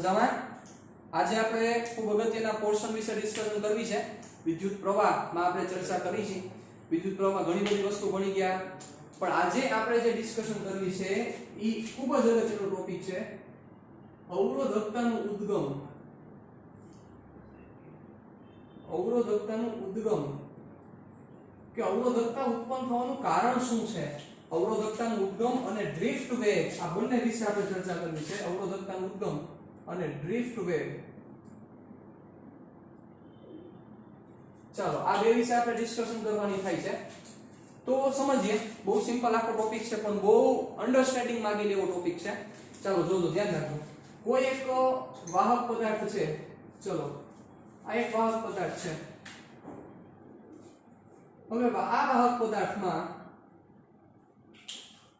મજામાં? આજે આપણે ખૂબ અગત્યના પોર્શન વિશે ડિસ્કશન કરવી છે. વિદ્યુત પ્રવાહમાં આપણે ચર્ચા કરી છે. વિદ્યુત પ્રવાહમાં ઘણી બધી વસ્તુ ભણી ગયા, પણ આજે આપણે જે ડિસ્કશન કરવી છે એ ખૂબ જ અગત્યનો ટોપિક છે. અવરોધકતાનું ઉદ્ગમ. અવરોધકતાનું ઉદ્ગમ કે અવરોધકતા ઉત્પન્ન થવાનું કારણ શું છે? અવરોધકતાનું ઉદ્ગમ અને ડ્રિફ્ટ વેગ, આ બંને વિશે આપણે ચર્ચા કરવી છે. અવરોધકતાનું ઉદ્ગમ અને ડ્રિફ્ટ વેગ. ચાલો આ બે વિશે આપણે ડિસ્કશન કરવાની થાય છે. તો સમજીએ. બહુ સિમ્પલ આખો ટોપિક છે, પણ બહુ અન્ડરસ્ટેન્ડિંગ માંગી લેવો ટોપિક છે. ચાલો જોજો, ધ્યાન રાખજો. કોઈ એક વાહક પદાર્થ છે. ચલો આ એક વાહક પદાર્થ છે. હવે આ વાહક પદાર્થમાં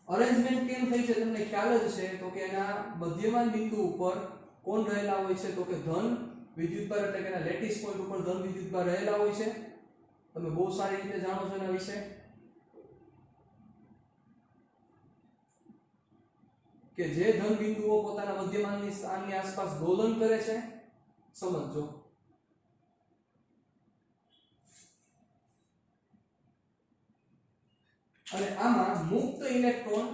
અરેન્જમેન્ટ કેમ થઈ છે તમને ખ્યાલ જ છે. તો કે એના મધ્યમાન બિંદુ ઉપર કોણ રહેલા હોય છે? તો કે ધન વિદ્યુતભાર, એટલે કે એના લેટિસ પોઈન્ટ ઉપર ધન વિદ્યુતભાર રહેલા હોય છે. તમે બહુ સારી રીતે જાણો છો એના વિશે, કે જે ધન બિંદુઓ પોતાના મધ્યમાનની સ્થાનની આસપાસ દોલન કરે છે. સમજો. અને આમાં મુક્ત ઇલેક્ટ્રોન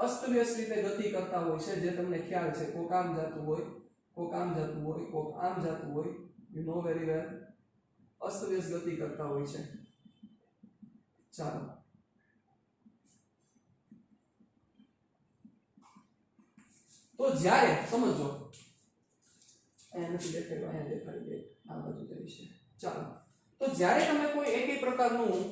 અસ્તવ્યસ્ત રીતે ગતિ કરતા હોય છે, જે તમને ખ્યાલ છે. કોક આમ જતું હોય, કોક આમ જતું હોય, કોક આમ જતું હોય. You know very well. અસ્તવ્યસ્ત ગતિ કરતા હોય છે. ચાલો તો જ્યારે સમજો, અહીંયા નથી દેખાડ્યું, અહીંયા દેખાડી દે, આ બાજુ જઈ છે. ચાલો તો જ્યારે તમે કોઈ એકેય પ્રકારનું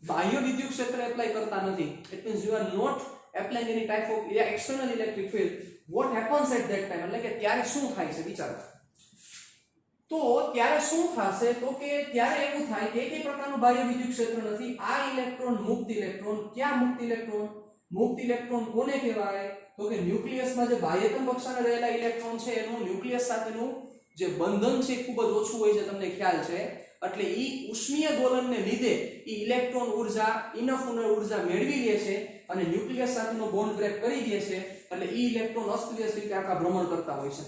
બાહ્ય વિદ્યુત ક્ષેત્ર એપ્લાય કરતા નથી, it means you are not applying any type of external electric field, what happens at that time, એટલે કે ત્યારે શું થાય છે વિચારો. તો ત્યારે શું થશે? તો કે ત્યારે એવું થાય કે એકેય પ્રકારનું બાહ્ય વિદ્યુત ક્ષેત્ર નથી. આ ઇલેક્ટ્રોન મુક્ત ઇલેક્ટ્રોન. ક્યાં મુક્ત ઇલેક્ટ્રોન? મુક્ત ઇલેક્ટ્રોન કોને કહેવાય? તો કે ન્યુક્લિયસમાં જે બાહ્યતમ કક્ષાના રહેલા ઇલેક્ટ્રોન છે એનું ન્યુક્લિયસ સાથેનું જે બંધન છે ખૂબ જ ઓછું હોય છે, તમને ખ્યાલ છે. એટલે ઈ ઉષ્મીય દોલનને લીધે ઈ ઇલેક્ટ્રોન ઊર્જા ઇનફ ઊર્જા મેળવી લે છે અને ન્યુક્લિયસ સાથેનો બોન્ડ બ્રેક કરી દે છે. એટલે ઈ ઇલેક્ટ્રોન અસ્તવ્યસ્ત રીતે આખા ભ્રમણ કરતા હોય છે.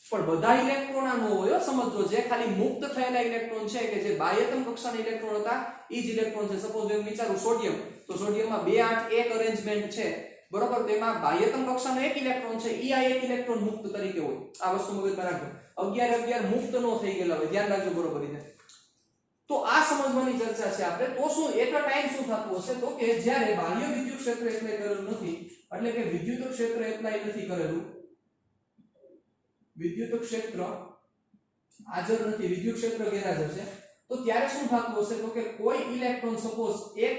પણ બધા ઇલેક્ટ્રોન આ ન હોય, સમજો. જે ખાલી મુક્ત થયેલા ઇલેક્ટ્રોન છે, કે જે બાહ્યતમ કક્ષાના ઇલેક્ટ્રોન હતા, ઈ જ ઇલેક્ટ્રોન છે. સપોઝ હું વિચારું સોડિયમ, તો સોડિયમમાં 2 8 1 અરેન્જમેન્ટ છે, બરોબર. તેમાં બાહ્યતમ કક્ષાનો એક ઇલેક્ટ્રોન છે, ઈ આ એક ઇલેક્ટ્રોન મુક્ત તરીકે હોય. આ વસ્તુ મગજમાં રાખજો. 11 11 મુક્ત નો થઈ ગયેલા હોય, ધ્યાન રાખજો બરોબર રીતે. તો આ સમજવાની ચર્ચા છે આપણે. તો શું એક ટાઈમ શું થતું હશે? તો કે જ્યારે બાહ્ય વિદ્યુત ક્ષેત્ર એપ્લાય કરેલું નથી, એટલે કે વિદ્યુત ક્ષેત્ર એપ્લાય નથી કરેલું, વિદ્યુત ક્ષેત્ર હાજર નથી, વિદ્યુત ક્ષેત્ર ગેરહાજર છે, તો ત્યારે શું થતું હશે? તો કે કોઈ ઇલેક્ટ્રોન સપોઝ એક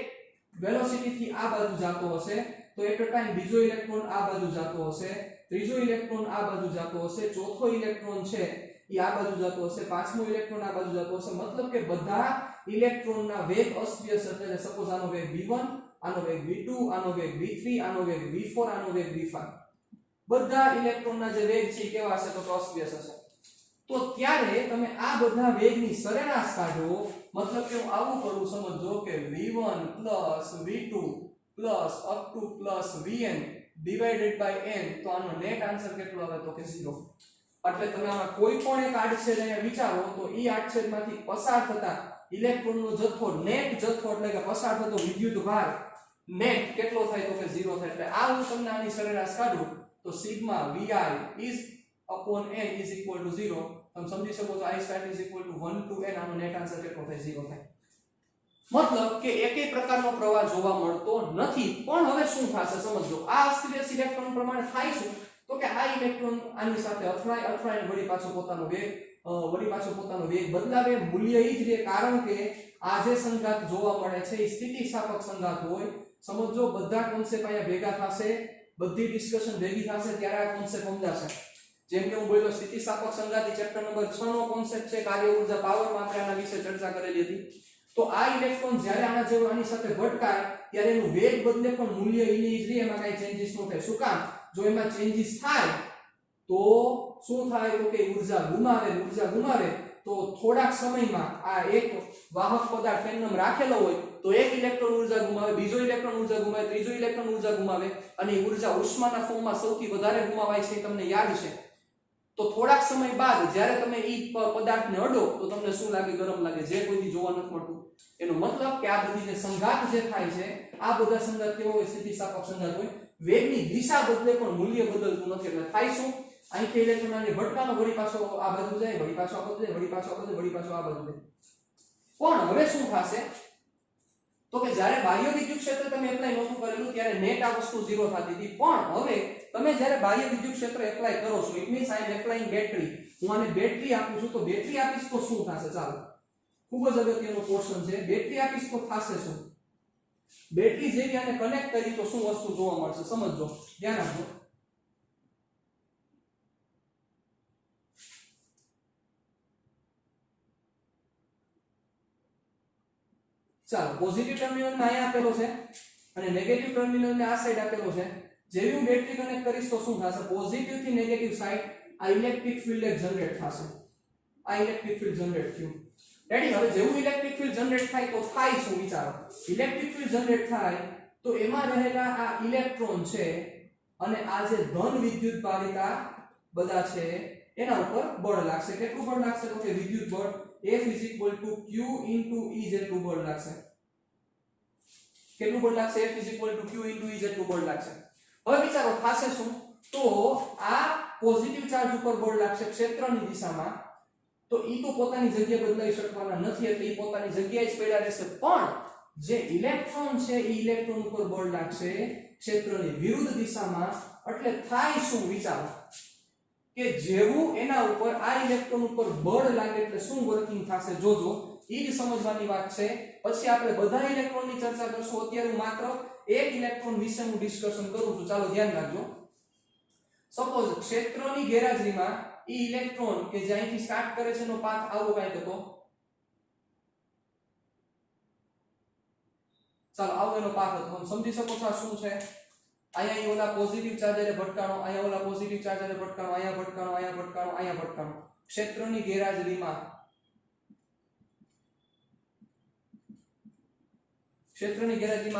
વેલોસિટી થી આ બાજુ જતો હશે, તો એક ટાઈમ બીજો ઇલેક્ટ્રોન આ બાજુ જતો હશે, ત્રીજો ઇલેક્ટ્રોન આ બાજુ જતો હશે, ચોથો ઇલેક્ટ્રોન છે એ આ બાજુ જતો હશે, પાંચમો ઇલેક્ટ્રોન આ બાજુ જતો હશે. મતલબ કે બધા ઇલેક્ટ્રોનના વેગ અસ્તવ્યસ્ત છે. સપોઝ આનો વેગ v1, આનો વેગ v2, આનો વેગ v3, આનો વેગ v4, આનો વેગ v5. બધા ઇલેક્ટ્રોનના જે વેગ છે કેવા હશે? તો અસ્તવ્યસ્ત હશે. તો ત્યારે તમે આ બધા વેગની સરેરાશ કાઢો. મતલબ કે હું આવું કરું, સમજો કે v1 v2 up to vn divided by n, તો આનો નેટ આન્સર કેટલો આવે? તો કે 0. એટલે તમે આમાં કોઈ પણ એક આડછેદ અહીંયા વિચારો, તો ઈ આડછેદમાંથી પસાર થતા ઇલેક્ટ્રોનનો જથ્થો, નેટ જથ્થો, એટલે કે પસાર થતો વિદ્યુત ભાર નેટ કેટલો થાય? તો કે 0 થાય. એટલે આ હું તમને આની સરેરાશ કાઢું તો sigma vi is upon n is equal to 0. તમે સમજી શકો છો. I start is equal to 1 to n. આનો નેટ આન્સર કેટલો થાય? 0 થાય. મતલબ કે એકેય પ્રકારનો પ્રવાહ જોવા મળતો નથી. પણ હવે શું થશે સમજો. આ અસ્તવ્યસ્ત ઇલેક્ટ્રોન પ્રમાણે થાય શું? તો કે આ ઇલેક્ટ્રોન આની સાથે અથડાઈને વળી પાછો પોતાનો વેગ બદલાવે. મૂલ્ય ઈ જ રહે, કારણ કે આ જે સંઘાત જોવા મળે છે એ સ્થિતિસ્થાપક સંઘાત હોય. સમજો બધા કોન્સેપ્ટ અહીંયા ભેગા થશે, બધી ડિસ્કશન ભેગી થશે, ત્યારે આ કોન્સેપ્ટ સમજાશે. જેમ કે હું બોલ્યો સ્થિતિસ્થાપક સંઘાત ચેપ્ટર નંબર 6 નો કોન્સેપ્ટ છે. કાર્ય ઊર્જા પાવરમાં આપણે આના વિશે ચર્ચા કરેલી હતી. તો આ ઇલેક્ટ્રોન જ્યારે આના જેવો આની સાથે ભટકાય ત્યારે એનું વેગ બદલે, પણ મૂલ્ય ઈ જ રહે, એમાં કાંઈ ચેન્જીસ ન થાય. શું કામ? જો એમાં ચેન્જીસ થાય તો શું થાય? તો કે ઊર્જા ગુમાવે. તો થોડાક સમયમાં આ એક વાહક પદાર્થ એમનેમ રાખેલો હોય તો એક ઇલેક્ટ્રોન ઊર્જા ગુમાવે, બીજો ઇલેક્ટ્રોન ઊર્જા ગુમાવે, ત્રીજો ઇલેક્ટ્રોન ઊર્જા ગુમાવે, અને ઊર્જા ઉષ્માના ફોર્મમાં સૌથી વધારે ગુમાવાય છે તમને યાદ છે. તો થોડાક સમય બાદ જ્યારે તમે ઈ પદાર્થને અડો તો તમને શું લાગે? ગરમ લાગે, જે કોઈથી જોવા નથી મળતું. એનો મતલબ કે આ બધી જે સંઘાત જે થાય છે, આ બધા સંઘાત કેવો હોય? સ્થિતિસ્થાપક સંઘાત હોય. વેગની દિશા બદલે પણ મૂલ્ય બદલતું નથી. એટલે થાય શું? અહીંથી ઇલેક્ટ્રોન આને ભટકાનો, વળી પાછો આ બાજુ જાય, વળી પાછો આ બાજુ જાય, વળી પાછો આ બાજુ, વળી પાછો આ બાજુ જાય. પણ હવે શું થશે? તો કે જ્યારે બાહ્ય વિદ્યુત ક્ષેત્ર તમે એપ્લાય નહોતું કરેલું ત્યારે નેટ આ વસ્તુ 0 થતી હતી. પણ હવે તમે જ્યારે બાહ્ય વિદ્યુત ક્ષેત્ર એપ્લાય કરો છો, it means I am applying battery. હું આને બેટરી આપું છું, તો બેટરી આપીશ તો શું થશે? ચાલો, ખૂબ જ અગત્યનો પોર્શન છે. બેટરી આપીશ તો થશે શું? બેટરી જેવી આને કનેક્ટ કરી તો શું વસ્તુ જોવા મળશે? સમજો, ધ્યાન આપજો. ચાલો, પોઝિટિવ ટર્મિનલ ને અહીંયા આપેલો છે અને નેગેટિવ ટર્મિનલ ને આ સાઈડ આપેલો છે. જેવી હું બેટરી કનેક્ટ કરીશ તો શું થશે? પોઝિટિવ થી નેગેટિવ સાઈડ આ ઇલેક્ટ્રિક ફિલ્ડ એક જનરેટ થશે. આ ઇલેક્ટ્રિક ફિલ્ડ જનરેટ થયું. રેડી? હવે જેવું ઇલેક્ટ્રિક ફિલ્ડ જનરેટ થાય તો થાય શું? વિચારો. ઇલેક્ટ્રિક ફિલ્ડ જનરેટ થાય તો એમાં રહેલા આ ઇલેક્ટ્રોન છે અને આ જે ધન વિદ્યુત ભારિતા બધા છે એના ઉપર બળ લાગશે. કેટલું બળ લાગશે? તો કે વિદ્યુત બળ F = Q * E જેટલું બળ લાગશે. કેટલું બળ લાગશે? F = Q * E જેટલું બળ લાગશે. હવે વિચારો થશે શું? તો આ પોઝિટિવ ચાર્જ ઉપર બળ લાગશે ક્ષેત્રની દિશામાં. તો ઈ તો પોતાની જગ્યા બદલાઈ શકવાના નથી, એટલે ઈ પોતાની જગ્યાએ જ પડ્યા રહેશે. પણ જે ઇલેક્ટ્રોન છે એ ઇલેક્ટ્રોન ઉપર બળ લાગશે ક્ષેત્રની વિરુદ્ધ દિશામાં. એટલે થાય શું? વિચારો કે જેવું એના ઉપર આ ઇલેક્ટ્રોન ઉપર બળ લાગે એટલે શું વર્કિંગ થશે? જોજો, ઈ જ સમજવાની વાત છે. પછી આપણે બધા ઇલેક્ટ્રોનની ચર્ચા કરશું. અત્યારે માત્ર એક ઇલેક્ટ્રોન વિશેનું ડિસ્કશન કરું છું. ચાલો ધ્યાન રાખજો. સપોઝ ક્ષેત્રની ગેરહાજરીમાં ઈ ઇલેક્ટ્રોન કે જે અહીંથી સ્ટાર્ટ કરે છે એનો પાથ આવો કાંઈક હતો. ચાલો, આવો એનો પાથ હતો. તમે સમજી શકો છો આ શું છે? અહીંયા ઓલા પોઝિટિવ ચાર્જરે ભટકાણો, અહીંયા ઓલા પોઝિટિવ ચાર્જરે ભટકાણો, અહીંયા ભટકાણો, અહીંયા ભટકાણો, અહીંયા ભટકાણો. ક્ષેત્રની ગેરહાજરીમાં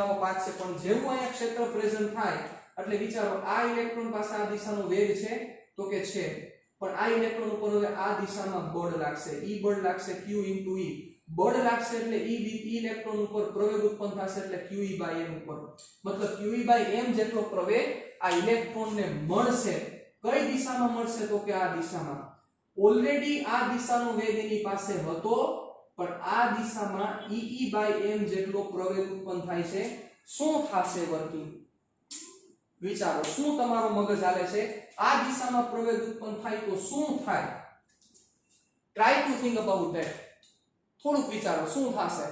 આવો પાથ છે. પણ જેવું અહીંયા ક્ષેત્ર પ્રેઝન્ટ થાય એટલે વિચારો, આ ઇલેક્ટ્રોન પાસે આ દિશાનો વેગ છે તો કે છે, પણ આ ઇલેક્ટ્રોન ઉપર હવે આ દિશામાં બળ લાગશે. ઈ બળ લાગશે Q * E. બળ લાગશે એટલે ઈ ઇલેક્ટ્રોન ઉપર પ્રવેગ ઉત્પન્ન થશે એટલે QE/m ઉપર. મતલબ QE/m જેટલો પ્રવેગ આ ઇલેક્ટ્રોનને મળશે. કઈ દિશામાં મળશે? તો કે આ દિશામાં. ઓલરેડી આ દિશાનો વેગ એની પાસે હતો, પણ આ દિશામાં EE/m જેટલો પ્રવેગ ઉત્પન્ન થાય છે. શું થશે વર્કિંગ? વિચારો, શું તમારો મગજ હાલે છે? આ દિશામાં પ્રવેગ ઉત્પન્ન થાય તો શું થાય? Try to think about that. થોડુંક વિચારો, શું થશે?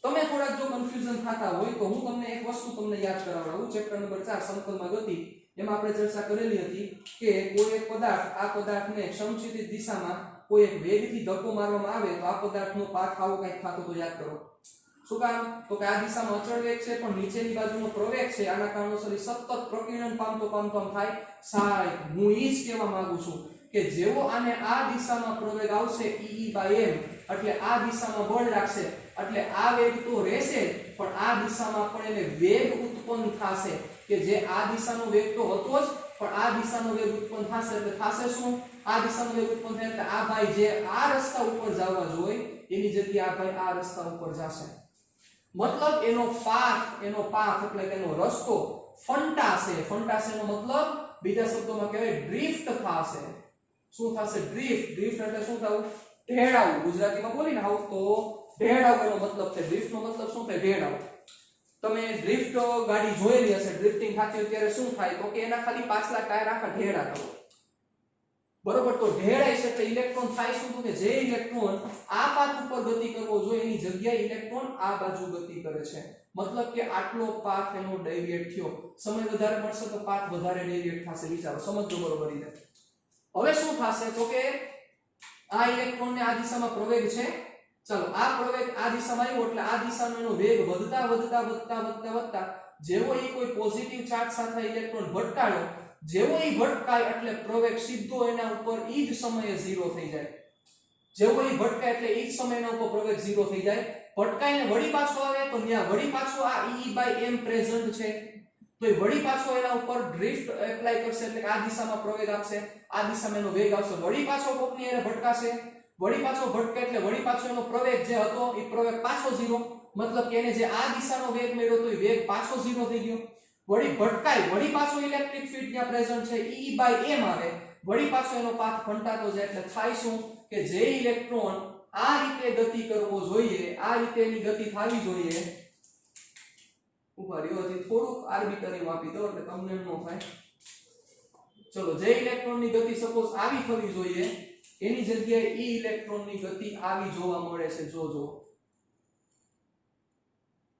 તમે થોડાક જો કન્ફ્યુઝન થતા હોય તો હું તમને એક વસ્તુ તમને યાદ કરાવડાવું. ચેપ્ટર નંબર 4 સમતલમાં ગતિ, એમાં આપણે ચર્ચા કરેલી હતી કે કોઈ એક પદાર્થ, આ પદાર્થને સમક્ષિતિજ દિશામાં કોઈ એક વેગથી ધક્કો મારવામાં આવે તો આ પદાર્થનો પાથ આવો કંઈક થતો તો યાદ કરો. શું કામ? તો કે આ દિશામાં અચળ વેગ છે, પણ નીચેની બાજુનો પ્રવેગ છે. આના કારણોસર સતત પ્રકીર્ણન પામતો થાય. સાહેબ, હું ઈ જ કહેવા માંગુ છું કે જેવો આને આ દિશામાં પ્રવેગ આવશે EE/m, એટલે આ દિશામાં બળ લાગશે, એટલે આ વેગ તો રહેશે, પણ આ દિશામાં પણ એને વેગ ઉત્પન્ન થશે કે જે આ દિશાનો વેગ તો હતો જ, પણ આ દિશાનો વેગ ઉત્પન્ન થશે. એટલે થશે શું? આ દિશાનો વેગ ઉત્પન્ન થાય એટલે આ ભાઈ જે આ રસ્તા ઉપર જવા જોઈએ એની જગ્યાએ આ ભાઈ આ રસ્તા ઉપર જશે. મતલબ એનો પાથ એટલે કે એનો રસ્તો ફંટાશે. ફંટાશેનો મતલબ બીજા શબ્દોમાં કહેવાય ડ્રિફ્ટ થશે. શું થશે? ડ્રિફ્ટ. ડ્રિફ્ટ એટલે શું થવું? ઢેળાવું. ગુજરાતીમાં બોલીને આવ તો ઢેળાવું એનો મતલબ છે. ડ્રિફ્ટનો મતલબ શું થાય? ઢેળાવું. તમે ડ્રિફ્ટ ગાડી જોયેલી હશે, ડ્રિફ્ટિંગ થતી હોય ત્યારે શું થાય? તો કે એના ખાલી પાછલા ટાયર આખા ઢેળાતા હોય. બરોબર? તો ઢેળાય છે એટલે ઇલેક્ટ્રોન થાય શું? તો કે જે ઇલેક્ટ્રોન આ પાથ ઉપર ગતિ કરવો જોઈએ એની જગ્યાએ ઇલેક્ટ્રોન આ બાજુ ગતિ કરે છે. મતલબ કે આટલો પાથ એનો ડેવિએટ થયો. સમય વધારે મળશે તો પાથ વધારે ડેવિએટ થશે. વિચારો, સમજો બરોબર રીતે. હવે શું થશે? તો કે આ ઇલેક્ટ્રોનને આ દિશામાં પ્રવેગ છે. ચાલો, આ પ્રવેગ આ દિશામાં આવ્યો એટલે આ દિશાનો એનો વેગ વધતા જેવો એ કોઈ પોઝિટિવ ચાર્જ સાથે ઇલેક્ટ્રોન ભટકાયો, જેવો એ ભટકાય એટલે પ્રવેગ સીધો એના ઉપર ઈ જ સમયે 0 થઈ જાય. જેવો એ ભટકાય એટલે ઈ જ સમયે એના ઉપર પ્રવેગ 0 થઈ જાય. ભટકાઈને વળી પાછો આવે તો ત્યાં વળી પાછો આ EE/m પ્રેઝન્ટ છે. તો એ વળી પાછો એના ઉપર ડ્રિફ્ટ એપ્લાય કરશે એટલે કે આ દિશામાં પ્રવેગ આપશે, આ દિશામાં એનો વેગ આવશે, વળી પાછો કોકની એને ભટકાશે, વળી પાછો ભટકે એટલે વળી પાછો એનો પ્રવેગ જે હતો એ પ્રવેગ પાછો 0, મતલબ કે એને જે આ દિશાનો વેગ મળ્યો તો એ વેગ પાછો 0 થઈ ગયો, વળી ભટકાય, વળી પાછો ઇલેક્ટ્રિક ફીલ્ડ ત્યાં પ્રેઝન્ટ છે E/m આવે, વળી પાછો એનો પાથ ફંટાતો જાય એટલે થાય શું કે જે ઇલેક્ટ્રોન આ રીતે ગતિ કરવો જોઈએ, આ રીતે એની ગતિ થવી જોઈએ, ઉપર યોથી થોડુંક આર્બિટરી આપી દો એટલે તમને ન થાય, ચલો જે ઇલેક્ટ્રોનની ગતિ સપોઝ આવી થવી જોઈએ એની જગ્યાએ ઈ ઇલેક્ટ્રોનની ગતિ આવી જોવા મળે છે, જો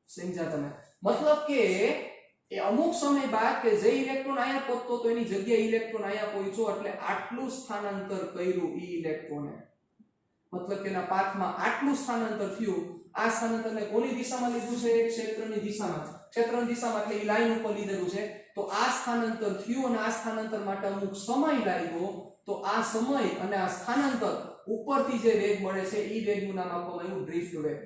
સમજ્યા તમે, મતલબ કે એ અમુક સમય બાદ કે જે ઇલેક્ટ્રોન અહીંયા પહોંચતો તો એની જગ્યાએ ઇલેક્ટ્રોન અહીંયા પહોંચ્યો એટલે આટલું સ્થાનાંતર કર્યું ઈ ઇલેક્ટ્રોને, મતલબ કે એના પાથમાં આટલું સ્થાનાંતર થયું, આ સ્થાનાંતરને કોની દિશામાં લીધું છે, ક્ષેત્રની દિશામાં, ક્ષેત્રની દિશામાં એટલે ઈ લાઈન ઉપર લીધેલું છે, તો આ સ્થાનાંતર થયું અને આ સ્થાનાંતર માટે અમુક સમય લાગ્યો, તો આ સમય અને આ સ્થાનાંતર ઉપરથી જે વેગ મળે છે ઈ વેગનું નામ આપવામાં આવ્યું ડ્રિફ્ટ વેગ.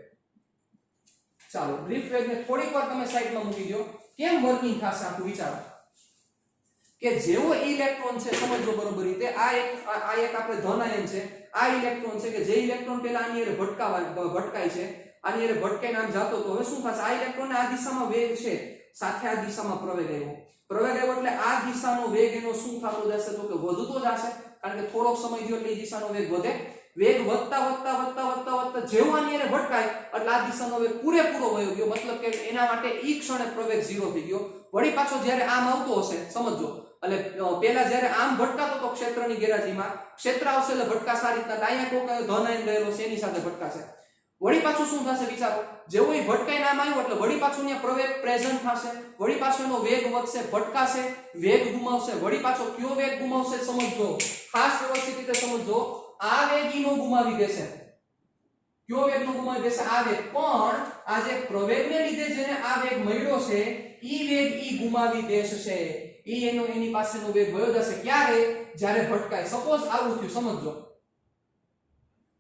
ચાલો ડ્રિફ્ટ વેગને થોડીક વાર તમે સાઈડમાં મૂકી દો, કેમ વર્કિંગ થશે આખું વિચારો, કે જેવો ઇલેક્ટ્રોન છે સમજો બરોબર રીતે, આ એક આપણે ધન આયન છે, આ ઇલેક્ટ્રોન છે કે જે ઇલેક્ટ્રોન પહેલા આની એરે ભટકાય છે, આની એરે ભટકાઈને આમ જાતો તો હવે શું થશે, આ ઇલેક્ટ્રોનને આ દિશામાં વેગ છે સાથે આ દિશામાં પ્રવેગ આવ્યો એટલે આ દિશાનો વેગ એનો શું થતો જશે તો કે વધતો જશે, કારણ કે થોડોક સમય થયો એટલે એ દિશાનો વેગ વધે, વેગ વધતા જેવું આની એરે ભટકાય એટલે આ દિશાનો વેગ પૂરેપૂરો વયો ગયો, મતલબ કે એના માટે ઈ ક્ષણે પ્રવેગ 0 થઈ ગયો, વળી પાછો જ્યારે આમ આવતો હશે સમજો, એટલે પહેલા જ્યારે આમ ભટકાતો તો ક્ષેત્રની ગેરહાજરીમાં ક્ષેત્ર આવશે એટલે ભટકાશે આ રીતના, અહીંયા કોક ધન આયન રહેલો છે એની સાથે ભટકાશે, વળી પાછું શું થશે વિચારો, જેવો એ ભટકાઈને આમ આવ્યો એટલે વળી પાછું ત્યાં પ્રવેગ પ્રેઝન્ટ થશે, વળી પાછો એનો વેગ વધશે, ભટકાશે, વેગ ગુમાવશે, વળી પાછો કયો વેગ ગુમાવશે સમજો, ખાસ વ્યવસ્થિત રીતે સમજો, આ વેગ ઈ નો ગુમાવી દેશે, કયો વેગ નો ગુમાવી દેશે, આ વેગ, પણ આ જે પ્રવેગને લીધે જેને આ વેગ મળ્યો છે ઈ વેગ ઈ ગુમાવી દેશે, ઈ એની પાસેનો વેગ વયો જશે, ક્યારે, જ્યારે ભટકાય, સપોઝ આવું થયું સમજો,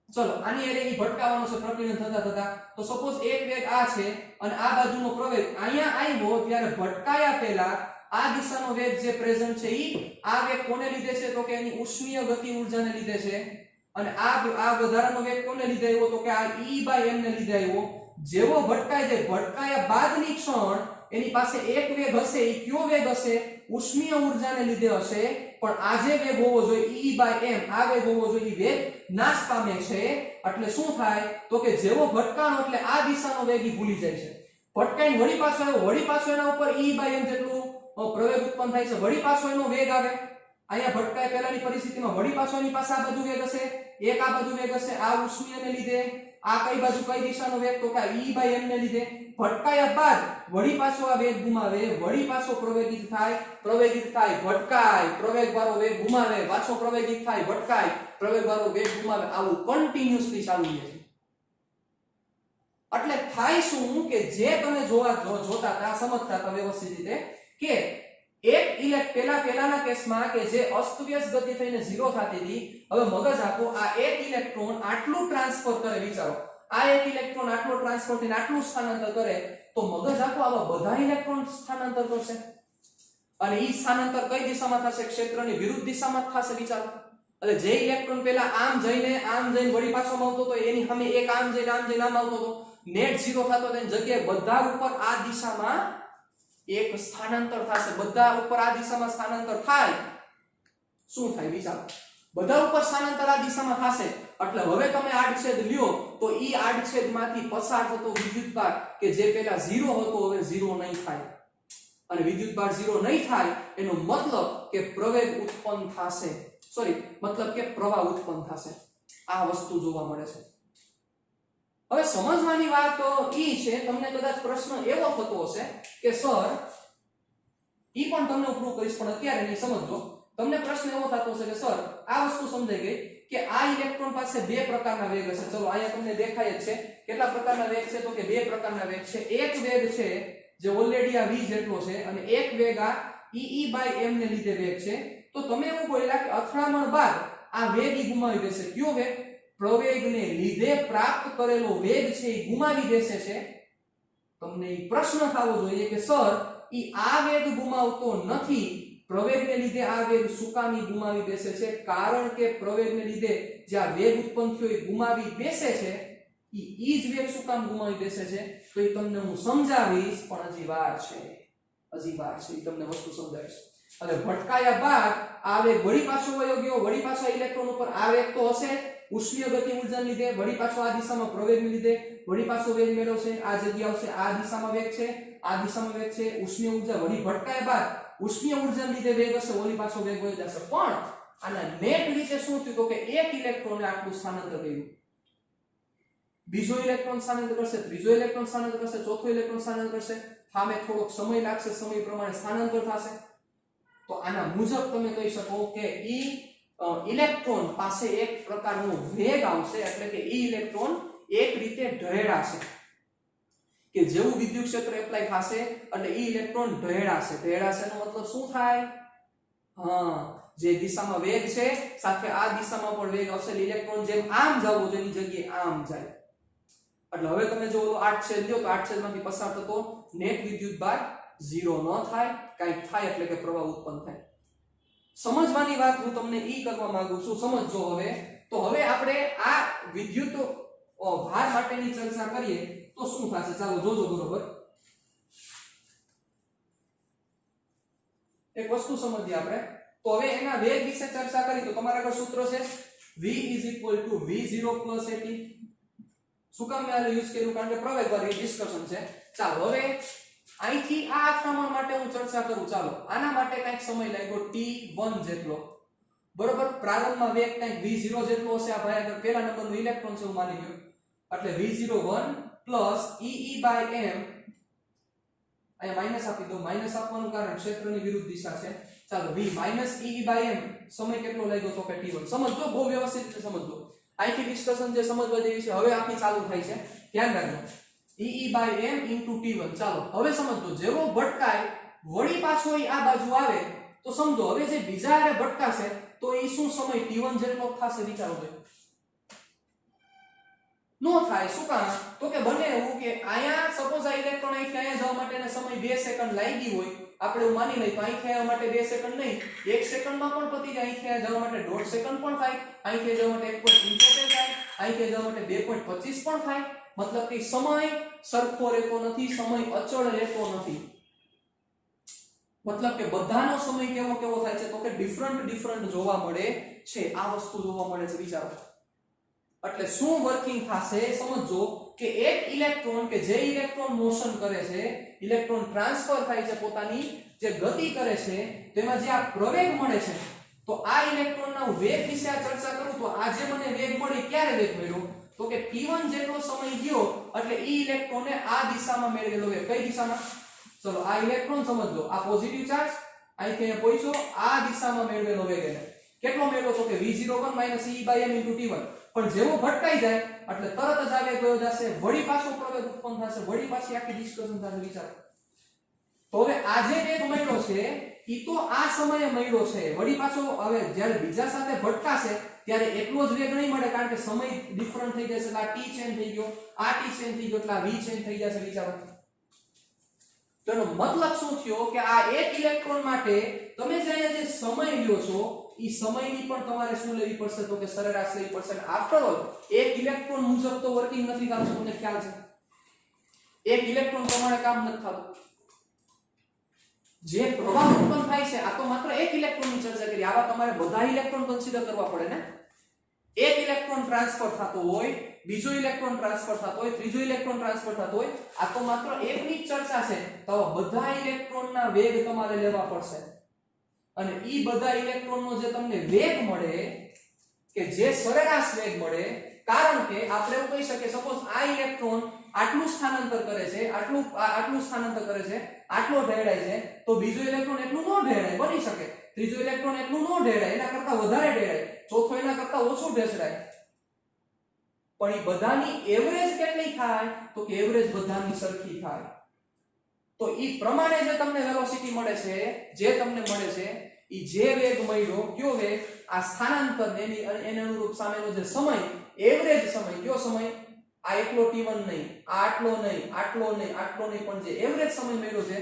ચલો આની એરે ઈ ભટકાવાનો છે પ્રકીર્ણન થતા તો સપોઝ એક વેગ આ છે અને આ બાજુનો પ્રવેગ અહીંયા આવ્યો ત્યારે ભટકાયા પહેલા આ દિશાનો વેગ જે પ્રેઝન્ટ છે ઈ આ વેગ કોને લીધે છે તો કે એની ઉષ્મીય ગતિ ઊર્જાને લીધે છે, અને આ વધારાનો વેગ કોને લીધે આવ્યો તો કે આ E/m ને લીધે આવ્યો, જેવો ભટકાય જાય ભટકાયા બાદની ક્ષણ એની પાસે એક વેગ હશે, ઈ કયો વેગ હશે, ઉષ્મીય ઊર્જાને લીધે હશે, પણ આ જે વેગ હોવો જોઈએ E/m આ વેગ હોવો જોઈએ ઈ વેગ નાશ પામે છે, એટલે શું થાય તો કે જેવો ભટકાણો એટલે આ દિશાનો વેગ ઈ ભૂલી જાય છે, ભટકાઈને વળી પાછો આવ્યો, વળી પાછો એના ઉપર E/m જેટલું પ્રવેગ ઉત્પન્ન થાય છે, વળી પાછો એનો વેગ આવે, અહીંયા ભટકાય પહેલાની પરિસ્થિતિમાં વળી પાછો એની પાસે આ બાજુ વેગ હશે, એક આ બાજુ વેગ હશે, આ ઉષ્મીયને લીધે, આ કઈ બાજુ કઈ દિશાનો વેગ તો કે E/m ને લીધે, ભટકાયા બાદ વળી પાછો આ વેગ ગુમાવે, વળી પાછો પ્રવેગિત થાય ભટકાય, પ્રવેગ વાળો વેગ ગુમાવે, પાછો પ્રવેગિત થાય ભટકાય, પ્રવેગ વાળો વેગ ગુમાવે, આવું કન્ટિન્યુઅસલી ચાલુ રહે છે, એટલે થાય શું કે જે તમે જોતા હતા સમજતા હતા વ્યવસ્થિત રીતે કે એક પહેલાના કેસમાં કે જે અસ્તવ્યસ્ત ગતિ થઈને 0 થતી હતી, હવે મગજ આપો આ એક ઇલેક્ટ્રોન આટલું ટ્રાન્સફર કરે, વિચારો આ એક ઇલેક્ટ્રોન આટલો ટ્રાન્સફર થઈને આટલું સ્થાનાંતર કરે તો મગજ આપો આવા બધા ઇલેક્ટ્રોન સ્થાનાંતર કરશે, અને ઈ સ્થાનાંતર કઈ દિશામાં થશે, ક્ષેત્રની વિરુદ્ધ દિશામાં થશે, વિચારો, એટલે જે ઇલેક્ટ્રોન પહેલા આમ જઈને વળી પાછો આવતો તો એની સામે એક આમ જઈને આમ આવતો તો નેટ 0 થતો તેની જગ્યાએ બધા ઉપર આ દિશામાં એક સ્થાનાંતર થશે, બધા ઉપર આ દિશામાં સ્થાનાંતર થાય, શું થાય વિચારો, બધા ઉપર સ્થાનાંતર આ દિશામાં થશે, એટલે હવે તમે આડછેદ લ્યો તો ઈ આડછેદમાંથી પસાર થતો વિદ્યુતભાર કે જે પહેલા 0 હતો હવે 0 નહીં થાય, અને વિદ્યુતભાર 0 નહીં થાય એનો મતલબ કે પ્રવેગ ઉત્પન્ન થશે, મતલબ કે પ્રવાહ ઉત્પન્ન થશે, આ વસ્તુ જોવા મળે છે. હવે સમજવાની વાત ઈ છે, તમને કદાચ પ્રશ્ન એવો થતો હશે કે સર ઈ પણ તમને પ્રૂવ કરીશ પણ અત્યારે નહીં સમજો, તમને પ્રશ્ન એવો થતો હશે કે સર આ વસ્તુ સમજાઈ ગઈ કે આ ઇલેક્ટ્રોન પાસે બે પ્રકારના વેગ હશે, ચલો અહીંયા તમને દેખાય જ છે કેટલા પ્રકારના વેગ છે તો કે બે પ્રકારના વેગ છે, એક વેગ છે જે ઓલરેડી આ v જેટલો છે અને એક વેગ આ E/m ને લીધે વેગ છે, તો તમે એવું બોલ્યા કે અથડામણ બાદ આ વેગ ઈ ગુમાવી દેશે, કયો વેગ, પ્રવેગને લીધે પ્રાપ્ત કરેલો વેગ છે એ ગુમાવી દેશે છે, તમને ઈ પ્રશ્ન થવો જોઈએ કે સર ઈ આ વેગ ગુમાવતો નથી. પ્રવેગને લીધે આ વેગ શું કામ ગુમાવી બેસે છે? કારણ કે પ્રવેગને લીધે જે આ વેગ ઉત્પન્ન થયો એ ગુમાવી બેસે છે. ઈ જ વેગ શું કામ ગુમાવી બેસે છે તો એ તમને હું સમજાવીશ, પણ હજી વાર છે. ઈ તમને વસ્તુ સમજાવીશ. અને ભટકાયા બાદ આ વેગ વળી પાછો વયો ગયો, વળી પાછા ઇલેક્ટ્રોન ઉપર આ વેગ તો હશે ઉષ્મીય ગતિ ઊર્જાને લીધે, વળી પાછો આ દિશામાં પ્રવેગને લીધે વળી પાછો વેગ મેળવશે. આ જગ્યા આવશે, આ દિશામાં વેગ છે, આ દિશામાં વેગ છે. ઉષ્મીય ઊર્જા વળી ભટકાયા બાદ ઉષ્મીય ઊર્જાને લીધે વેગ હશે, વળી પાછો વેગ વયો જશે. પણ આના નેટ રીતે શું થયું તો કે એક ઇલેક્ટ્રોનને આટલું સ્થાનાંતર કર્યું, બીજો ઇલેક્ટ્રોન સ્થાનાંતર કરશે, ત્રીજો ઇલેક્ટ્રોન સ્થાનાંતર કરશે, ચોથો ઇલેક્ટ્રોન સ્થાનાંતર કરશે. સામે થોડોક સમય લાગશે, સમય પ્રમાણે સ્થાનાંતર થશે. તો આના મુજબ તમે કહી શકો કે ઈ ઇલેક્ટ્રોન પાસે એક પ્રકારનો વેગ આવશે, એટલે કે ઈ ઇલેક્ટ્રોન એક રીતે ઢળેડાશે. કે જેવું વિદ્યુત ક્ષેત્ર એપ્લાય થશે એટલે ઈ ઇલેક્ટ્રોન ઢળેડાશે. ઢળેડાશેનો મતલબ શું થાય? જે દિશામાં વેગ છે સાથે આ દિશામાં પણ વેગ આવશે. ઇલેક્ટ્રોન જેમ આમ જવો જોઈએ એની જગ્યાએ આમ જાય. એટલે હવે તમે જો ઓલો 8 છેદ લ્યો તો 8 છેદમાંથી પસાર થતો નેટ વિદ્યુતભાર 0 ન થાય, કંઈક થાય એટલે કે પ્રવાહ ઉત્પન્ન થાય. સમજવાની વાત હું તમને ઈ કરવા માંગુ છું, સમજજો હવે. તો હવે આપણે આ વિદ્યુત ભાર માટેની ચર્ચા કરીએ તો શું થશે? ચાલો જોજો બરોબર. એક વસ્તુ સમજીએ આપણે. તો હવે એના વેગ વિશે ચર્ચા કરી તો તમારા આગળ સૂત્ર છે v v0 at. શું કામ મેં યુઝ કર્યું? કારણ કે પ્રવેગ વાળી ડિસ્કશન છે. ચાલો હવે અહીંથી આ આક્રમણ માટે હું ચર્ચા કરું. ચાલો આના માટે કંઈક સમય લાગ્યો t1 જેટલો, બરોબર. પ્રારંભમાં વેગ કંઈક v0 જેટલો હશે. આ ભાઈ આગળ પહેલા નંબરનું ઇલેક્ટ્રોન છે હું માની ગયો, એટલે v01 પ્લસ ee/m. અહીંયા માઈનસ આપી દો. માઈનસ આપવાનું કારણ ક્ષેત્રની વિરુદ્ધ દિશા છે. ચાલો v માઈનસ ee/m સમય કેટલો લાગ્યો તો કે t1. સમજો, બહુ વ્યવસ્થિત રીતે સમજો. અહીંથી ડિસ્કશન જે સમજવા જેવી છે હવે આખી ચાલુ થાય છે, ધ્યાન રાખજો. ee/m t1. ચાલો હવે સમજો, જેવો ભટકાય વળી પાછો આ બાજુ આવે તો સમજો હવે જે બીજા હારે ભટકાશે તો એ શું સમય t1 જેટલો થશે? વિચારો તો. નો થાય. શું કામ? તો કે બને એવું કે અહીંયા સપોઝ આ ઇલેક્ટ્રોન અહીંથી અહીંયા જવા માટેનો સમય 2 સેકન્ડ લાગી હોય, આપણે એવું માની લઈએ તો અહીંથી આવવા માટે 2 સેકન્ડ નહીં, 1 સેકન્ડમાં પણ પતી જાય. અહીંથી અહીંયા જવા માટે 1.5 સેકન્ડ પણ થાય, અહીંથી જવા માટે 1.75 થાય, અહીંથી જવા માટે 2.25 પણ થાય. મતલબ કે સમય સરખો રહેતો નથી, સમય અચળ રહેતો નથી. મતલબ કે બધાનો સમય કેવો થાય છે તો કે ડિફરન્ટ જોવા મળે છે. આ વસ્તુ જોવા મળે છે, વિચારો. એટલે શું વર્કિંગ થશે સમજો કે એક ઇલેક્ટ્રોન કે જે ઇલેક્ટ્રોન મોશન કરે છે, ઇલેક્ટ્રોન ટ્રાન્સફર થાય છે, પોતાની જે ગતિ કરે છે, તેમાં જે આ પ્રવેગ મળે છે, તો આ ઇલેક્ટ્રોનના વેગ વિશે આ ચર્ચા કરું તો આજે મને વેગ મળી. ક્યારે વેગ મળ્યો તો કે t1 જેટલો સમય ગયો એટલે ઈ ઇલેક્ટ્રોને આ દિશામાં મેળવેલો વેગ. કઈ દિશામાં? ચલો આ ઇલેક્ટ્રોન સમજો, આ પોઝિટિવ ચાર્જ અહીંથી પહોંચ્યો, આ દિશામાં મેળવેલો વેગ. એને કેટલો મેળવ્યો તો કે v01 e/m t1. પણ જેવો ભટકાઈ જાય એટલે તરત જ આ વેગ વયો જશે, વળી પાછો પ્રવેગ ઉત્પન્ન થશે, વળી પાછી આખી ડિસ્કશન થશે. વિચારો તો હવે આ જે વેગ મળ્યો છે ઈ તો આ સમયે મળ્યો છે, વળી પાછો હવે જ્યારે બીજા સાથે ભટકાશે ત્યારે એટલો જ વેગ નહીં મળે, કારણ કે સમય ડિફરન્ટ થઈ જશે. એટલે આ t ચેન્જ થઈ ગયો, આ t ચેન્જ થઈ ગયો, એટલે આ v ચેન્જ થઈ જશે. વિચારો તો એનો મતલબ શું થયો કે આ એક ઇલેક્ટ્રોન માટે તમે જે અહીંયા જે સમય લ્યો છો ઈ સમયની પણ તમારે શું લેવી પડશે તો કે સરેરાશ લેવી પડશે. આફ્ટર ઓલ એક ઇલેક્ટ્રોન મુજબ તો વર્કિંગ નથી થતું, તમને ખ્યાલ છે. એક ઇલેક્ટ્રોન પ્રમાણે કામ નથી થતું. જે પ્રવાહ ઉત્પન્ન થાય છે આ તો માત્ર એક ઇલેક્ટ્રોનની ચર્ચા કરી, આવા તમારે બધા ઇલેક્ટ્રોન કન્સિડર કરવા પડે ને. એક ઇલેક્ટ્રોન ટ્રાન્સફર થતો હોય, બીજો ઇલેક્ટ્રોન ટ્રાન્સફર થતો હોય, ત્રીજો ઇલેક્ટ્રોન ટ્રાન્સફર થતો હોય, આ તો માત્ર એકની જ ચર્ચા છે. તો બધા ઇલેક્ટ્રોનના વેગ તમારે લેવા પડશે અને ઈ બધા ઇલેક્ટ્રોનનો જે તમને વેગ મળે કે જે સરેરાશ વેગ મળે, કારણ કે આપણે એવું કહી શકીએ સપોઝ આ ઇલેક્ટ્રોન આટલું સ્થાનાંતર કરે છે, આટલું સ્થાનાંતર કરે છે, આટલો ઢેળાય છે, તો બીજો ઇલેક્ટ્રોન એટલું ન ઢેળાય, બની શકે. ત્રીજો ઇલેક્ટ્રોન એટલું ન ઢેળાય, એના કરતા વધારે ઢેળાય, ચોથો એના કરતા ઓછું ઢેસડાય. પણ ઈ બધાની એવરેજ કેટલી થાય તો કે એવરેજ બધાની સરખી થાય. તો ઈ પ્રમાણે જે તમને વેલોસિટી મળે છે, જે તમને મળે છે ઈ જે વેગ મળ્યો, કયો વેગ? આ સ્થાનાંતર એને અનુરૂપ સામેનો જે સમય, એવરેજ સમય, કયો સમય? આ એકલો t1 નહીં, આટલો નહીં, આટલો નહીં, આટલો નહીં, પણ જે એવરેજ સમય મળ્યો છે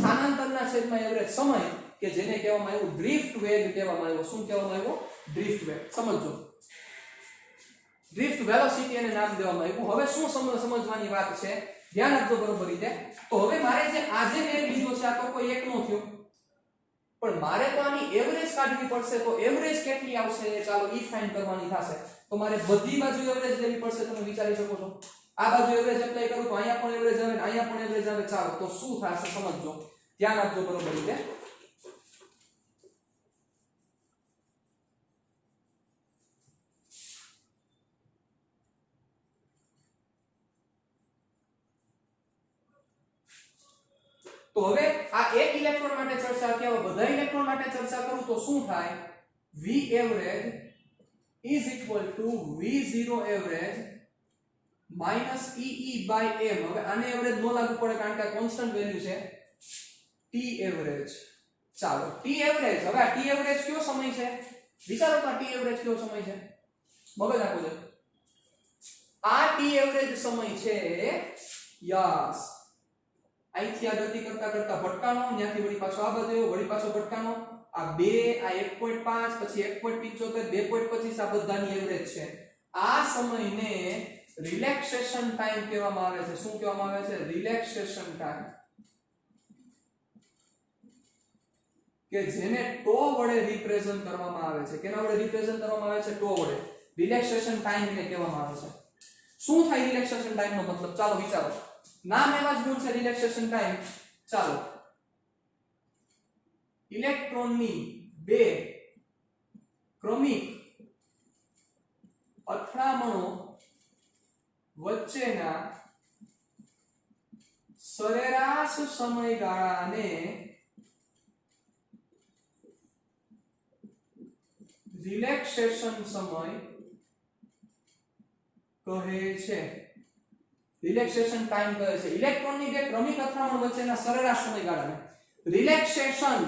સ્થાનાંતરના છેદમાં એવરેજ સમય કે જેને કહેવામાં આવ્યું ડ્રિફ્ટ વેગ કહેવામાં આવ્યો. શું કહેવામાં આવ્યો? ડ્રિફ્ટ વેગ. સમજો, ડ્રિફ્ટ વેલોસિટી એને નામ દેવામાં આવ્યું. હવે શું સમજવાની વાત છે, ધ્યાન આપજો બરોબર રીતે. તો હવે મારે જે આજે વેગ લીધો છે આ તો કોઈ એકનો થયો, પણ મારે તો આની એવરેજ કાઢવી પડશે. તો એવરેજ કેટલી આવશે ચાલો ઈ ફાઇન્ડ કરવાની થશે. તો મારે બધી બાજુ એવરેજ લેવી પડશે. તમે વિચારી શકો છો આ બાજુ એવરેજ એપ્લાય કરું તો અહીંયા પણ એવરેજ આવે, અહીંયા પણ એવરેજ આવે. ચાલો તો શું થશે સમજો, ધ્યાન આપજો બરોબર રીતે. તો હવે આ એક ઇલેક્ટ્રોન માટે ચર્ચા કે બધા ઇલેક્ટ્રોન માટે ચર્ચા કરું તો શું થાય? V average is equal to V0 average minus EE by m. હવે આને એવરેજ નો લાગુ પડે કારણ કે આ કોન્સ્ટન્ટ વેલ્યુ છે. T average. ચાલો T average. હવે આ T average કયો સમય છે? વિચારો તો આ T average કયો સમય છે? મગજ આપો છો. આ T average સમય છે યસ અહીંથી આ ગતિ કરતા કરતા ભટકાનો, ત્યાંથી વળી પાછો આ બાજુ વળી પાછો ભટકાનો, આ 2 આ 1.5 પછી 1.75 2.25 આ બધાની એવરેજ છે. આ સમયને રિલેક્સેશન ટાઈમ કહેવામાં આવે છે. શું કહેવામાં આવે છે? રિલેક્સેશન ટાઈમ, કે જેને ટો વડે રિપ્રેઝન્ટ કરવામાં આવે છે. કેના વડે રિપ્રેઝન્ટ કરવામાં આવે છે? ટો વડે. રિલેક્સેશન ટાઈમ ને કહેવામાં આવે છે. શું થાય રિલેક્સેશન ટાઈમ નો મતલબ? ચાલો વિચારો, નામ એવા જ ગુણ છે રિલેક્સેશન ટાઈમ. ચાલો ઇલેક્ટ્રોનની બે ક્રમિક અથડામણો વચ્ચેના સરેરાશ સમયગાળાને રિલેક્સેશન સમય કહે છે. રિલેક્સેશન ટાઈમ કહે છે. ઇલેક્ટ્રોનની બે ક્રમિક અથડામણ વચ્ચેના સરેરાશ સમયગાળાને રિલેક્સેશન,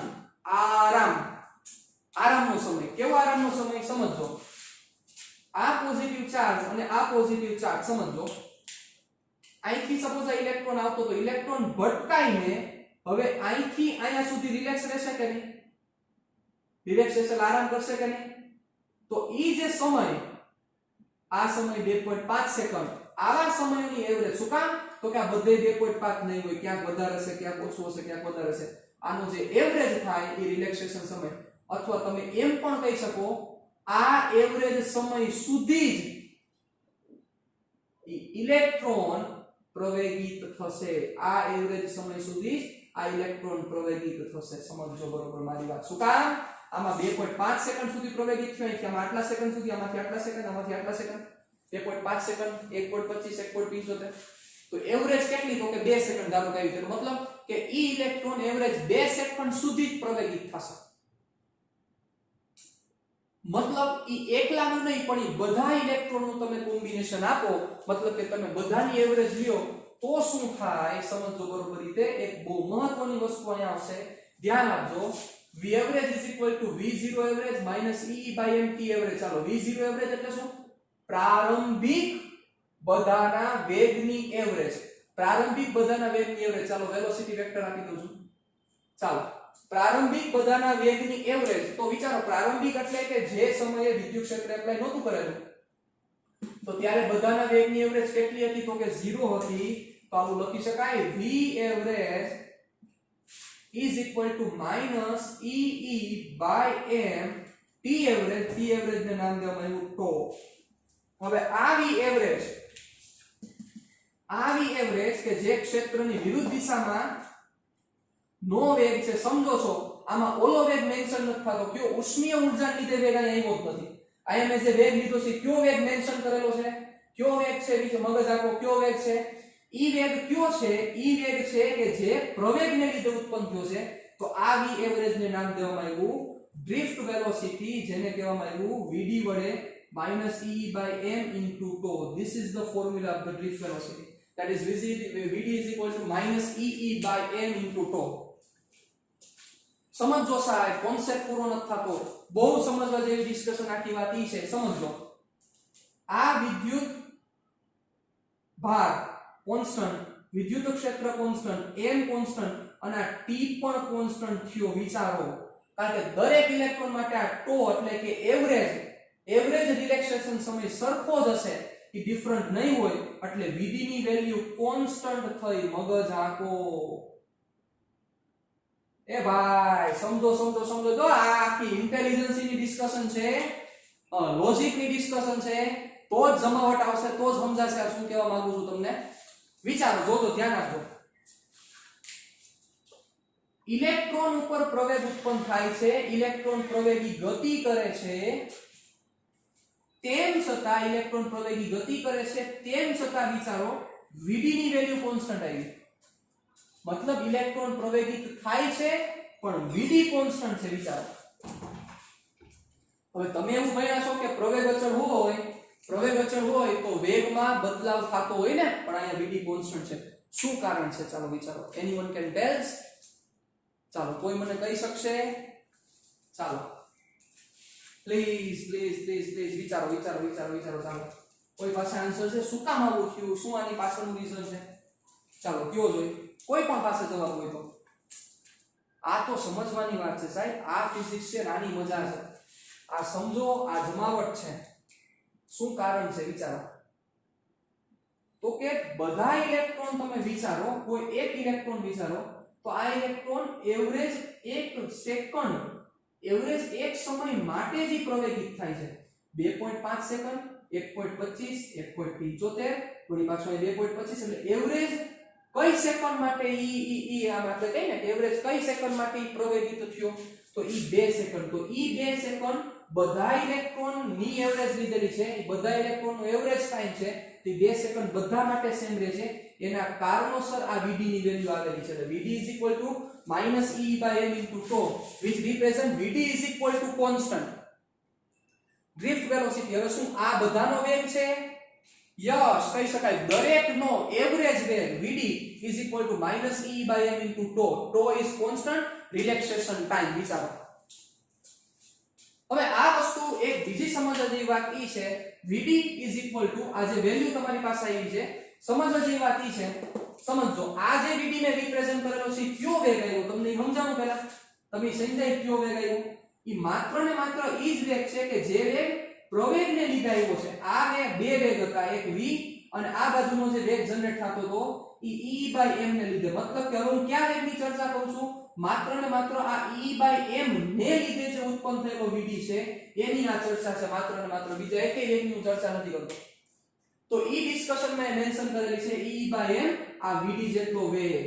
આરામનો સમય. કેવો આરામનો સમય? સમજો, આ પોઝિટિવ ચાર્જ અને આ પોઝિટિવ ચાર્જ સમજો. અહીંથી સપોઝ આ ઇલેક્ટ્રોન આવતો તો ઇલેક્ટ્રોન ભટકાઈને હવે અહીંથી અહીંયા સુધી રિલેક્સ રહેશે કે નહીં? રિલેક્સેશન આરામ કરશે કે નહીં? તો ઈ જે સમય, આ સમય 2.5 સેકન્ડ, આવા સમયની એવરેજ. શું કામ? તો કે આ બધે 2.5 નહીં હોય, ક્યાંક વધારે હશે, ક્યાંક ઓછું હશે, ક્યાંક વધારે હશે. આનો જે એવરેજ થાય એ રિલેક્સેશન સમય, અથવા તમે એમ પણ કહી શકો આ એવરેજ સમય સુધી જ ઇલેક્ટ્રોન પ્રવેગિત થશે. આ એવરેજ સમય સુધી જ આ ઇલેક્ટ્રોન પ્રવેગિત થશે. સમજો બરોબર મારી વાત. શું કામ? આમાં 2.5 સેકન્ડ સુધી પ્રવેગિત થયો, અહીંથી આમાં આટલા સેકન્ડ સુધી, આમાંથી આટલા સેકન્ડ, આમાંથી આટલા સેકન્ડ, 2.5 સેકન્ડ, 1.25, 1.75. તો એવરેજ કેટલી? તો કે 2 સેકન્ડ ધારો કે આવી. મતલબ કે ઈ ઇલેક્ટ્રોન એવરેજ 2 સેકન્ડ સુધી જ પ્રવેગિત થશે. મતલબ ઈ એકલાનું નહીં પણ ઈ બધા ઇલેક્ટ્રોનનું તમે કોમ્બિનેશન આપો, મતલબ કે તમે બધાની એવરેજ લ્યો તો શું થાય સમજો બરોબર રીતે. એક બહુ મહત્વની વસ્તુ અહીંયા આવશે, ધ્યાન આપજો. V average is equal to V0 average minus EE by m T average. ચાલો V0 average એટલે શું? પ્રારંભિક બધાના વેગની એવરેજ. પ્રારંભિક બધાના વેગની એવરેજ. ચાલો વેલોસિટી વેક્ટર આપી દઉં છું. ચાલો પ્રારંભિક બધાના વેગની એવરેજ. તો વિચારો પ્રારંભિક એટલે કે જે સમયે વિદ્યુત ક્ષેત્ર એપ્લાય નહોતું કરેલું તો ત્યારે બધાના વેગની એવરેજ કેટલી હતી? તો કે 0 હતી. તો આવું લખી શકાય V average is equal to minus EE by m T average. T average ને નામ દેવામાં આવ્યું ટો. હવે આ V average કે જે ક્ષેત્રની વિરુદ્ધ દિશામાં નો વેગ છે, સમજો છો આમાં ઓલો વેગ મેન્શન નથી થતો. કયો? ઉષ્મીય ઊર્જા લીધે વેગ અહીંયા આવ્યો જ નથી. અહીંયા મેં જે વેગ લીધો છે કયો વેગ મેન્શન કરેલો છે? કયો વેગ છે? બીજો મગજ આપો. કયો વેગ છે? ઈ વેગ કયો છે? ઈ વેગ છે કે જે પ્રવેગને લીધે ઉત્પન્ન થયો છે. તો આ V average ને નામ દેવામાં આવ્યું ડ્રિફ્ટ વેલોસિટી, જેને કહેવામાં આવ્યું Vd વડે minus EE by m into tau. This is the formula of the drift velocity. That is Vd is equal to minus EE by m into tau. સમજો સાહેબ, કોન્સેપ્ટ પૂરો નથી થતો. બહુ સમજવા જેવી ડિસ્કશન આખી વાત ઈ છે. સમજો, આ વિદ્યુત ભાર કોન્સ્ટન્ટ, વિદ્યુત ક્ષેત્ર કોન્સ્ટન્ટ, m કોન્સ્ટન્ટ અને આ t પણ કોન્સ્ટન્ટ થયો વિચારો કારણ કે દરેક ઇલેક્ટ્રોન માટે આ ટો એટલે કે એવરેજ રિલેક્સેશન સમય સરખો જ હશે એ ડિફરન્ટ નહીં હોય એટલે Vd ની વેલ્યુ કોન્સ્ટન્ટ થઈ મગજ આકો એ ભાઈ સમજો જો આ આખી ઇન્ટેલિજન્સી ની ડિસ્કશન છે લોજિક ની ડિસ્કશન છે તો જ જમાવટ આવશે તો જ સમજાશે આ શું કહેવા માંગુ છું તમને વિચારો જોજો ધ્યાન આપજો ઇલેક્ટ્રોન ઉપર પ્રવેગ ઉત્પન્ન થાય છે ઇલેક્ટ્રોન પ્રવેગી ગતિ કરે છે તેમ છતાં ઇલેક્ટ્રોન પ્રવેગી ગતિ કરે છે તેમ છતાં વિચારો Vd ની વેલ્યુ કોન્સ્ટન્ટ આવી મતલબ ઇલેક્ટ્રોન પ્રવેગિત થાય છે પણ Vd કોન્સ્ટન્ટ છે વિચારો હવે તમે એવું ભણ્યા છો કે પ્રવેગ અચળ હોય તો વેગમાં બદલાવ થતો હોય ને પણ અહીંયા Vd કોન્સ્ટન્ટ છે શું કારણ છે ચાલો વિચારો એનીવન કેન ટેલ્સ ચાલો કોઈ મને કહી શકશે ચાલો પ્લીઝ વિચારો ચાલો કોઈ પાસે આન્સર છે શું કામ આવું થયું શું આની પાછળનું રીઝન છે ચાલો કયો જોઈ કોઈ પણ પાસે જવાબ હોય તો આ તો સમજવાની વાત છે સાહેબ આ ફિઝિક્સ છે નાની મજા છે આ સમજો આ જમાવટ છે શું કારણ છે વિચારો તો કે બધા ઇલેક્ટ્રોન તમે વિચારો કોઈ એક ઇલેક્ટ્રોન વિચારો તો આ ઇલેક્ટ્રોન એવરેજ એક સમય માટે જ પ્રવેગિત થાય છે 2.5 સેકન્ડ 1.25 1.75 વળી પાછો 2.25 એટલે એવરેજ કઈ સેકન્ડ માટે ઈ આમ આપણે કહીએ ને એવરેજ કઈ સેકન્ડ માટે પ્રવેગિત થયો તો ઈ 2 સેકન્ડ તો ઈ 2 સેકન્ડ બધા ઇલેક્ટ્રોન ની એવરેજ લીધેલી છે ઈ બધા ઇલેક્ટ્રોન નો એવરેજ ટાઈમ છે તે 2 સેકન્ડ બધા માટે સેમ રહે છે એના કારણોસર આ Vd ની વેલ્યુ આવેલી છે Vd -E/m * τ which represent Vd constant drift velocity હવે શું આ બધાનો વેગ છે યસ કહી શકાય દરેકનો એવરેજ વેગ Vd -E/m * τ is constant relaxation time વિચારો હવે આ વસ્તુ એક બીજી સમજવા જેવી વાત ઈ છે Vd આ જે વેલ્યુ તમારી પાસે આવી છે સમજવા જેવી વાત ઈ છે સમજો આ જે Vd ને રિપ્રેઝન્ટ કરેલો છે કયો વેગ આવ્યો તમને સમજાવું પહેલા તમે સમજાય કયો વેગ આવ્યો ઈ માત્ર ને માત્ર ઈ જ વેગ છે કે જે વેગ પ્રવેગને લીધે આવ્યો છે આ વેગ બે વેગ હતા એક v અને આ બાજુનો જે વેગ જનરેટ થતો હતો ઈ E/m ને લીધે મતલબ કે હવે હું ક્યાં વેગની ચર્ચા કરું છું માત્ર ને માત્ર આ E/m ને લીધે જે ઉત્પન્ન થયેલો Vd છે એની આ ચર્ચા છે માત્ર ને માત્ર બીજા એકેય વેગની હું ચર્ચા નથી કરતો તો ઈ ડિસ્કશન માં મેન્શન કરેલી છે E/m આ Vd જેટલો વેગ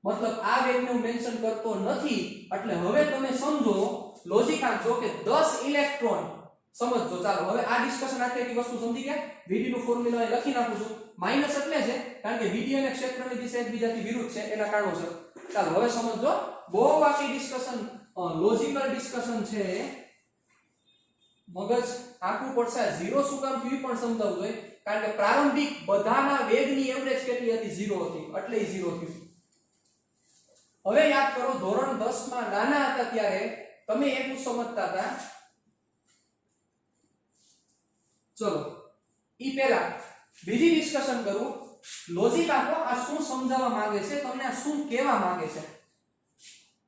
મતલબ આ વેગને હું મેન્શન કરતો નથી એટલે હવે તમે સમજો લોજિક આપજો કે 10 ઇલેક્ટ્રોન સમજો ચાલો હવે આ ડિસ્કશન આખી વસ્તુ સમજી ગયા Vd નું ફોર્મ્યુલા લખી નાખું છું માઈનસ એટલે છે કારણ કે Vd અને ક્ષેત્રની દિશા એકબીજાથી વિરુદ્ધ છે એના કારણોસર ચાલો હવે સમજો બહુ આખી ડિસ્કશન લોજિકલ ડિસ્કશન છે મગજ આખું પડશે ઝીરો શું કામ થયું પણ સમજાવવું જોઈએ કારણ કે પ્રારંભિક બધાના વેગની એવરેજ કેટલી હતી 0 હતી એટલે 0 થયું હવે યાદ કરો ધોરણ 10 માં નાના હતા ત્યારે તમે એવું સમજતા હતા ચલો ઈ પહેલા બીજી ડિસ્કશન કરું લોજિક આપો આ શું સમજાવવા માંગે છે તમને આ શું કહેવા માંગે છે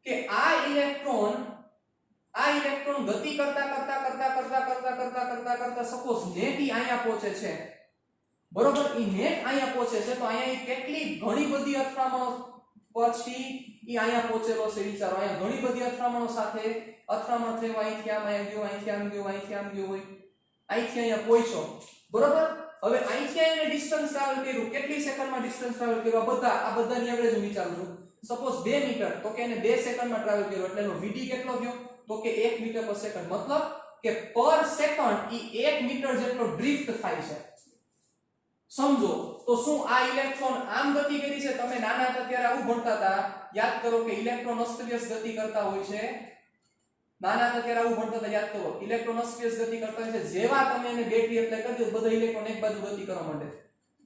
કે આ ઇલેક્ટ્રોન ગતિ કરતા સપોઝ નેટ ઈ અહીંયા પહોંચે છે બરોબર ઈ નેટ અહીંયા પહોંચે છે તો અહીંયા કેટલી ઘણી બધી અથડામણો પછી ઈ અહીંયા પહોંચેલો છે વિચારો અહીંયા ઘણી બધી અથડામણો સાથે અથડામણ થયો અહીંથી આમ ગયો અહીંથી આમ ગયો અહીંથી આમ ગયો હોય અહીંથી અહીંયા પહોંચ્યો બરોબર હવે અહીંથી અહીંયા ડિસ્ટન્સ ટ્રાવેલ કર્યું કેટલી સેકન્ડમાં ડિસ્ટન્સ ટ્રાવેલ કર્યું આ બધાની એવરેજ હું વિચારું છું સપોઝ 2 મીટર તો કે એને 2 સેકન્ડમાં ટ્રાવેલ કર્યો એટલે એનો Vd કેટલો થયો તો કે 1 મીટર પર સેકન્ડ મતલબ કે પર સેકન્ડ ઈ 1 મીટર જેટલો ડ્રિફ્ટ થાય છે સમજો તો શું આ ઇલેક્ટ્રોન આમ ગતિ કરી છે તમે નાના હતા ત્યારે આવું ભણતા હતા યાદ કરો કે ઇલેક્ટ્રોન અસ્તવ્યસ્ત ગતિ કરતા હોય છે નાના હતા ત્યારે આવું ભણતા હતા યાદ કરો ઇલેક્ટ્રોન અસ્તવ્યસ્ત ગતિ કરતા હોય છે જેવા તમે એને બેટરી એપ્લાય કરી દો બધા ઇલેક્ટ્રોન એક બાજુ ગતિ કરવા માંડે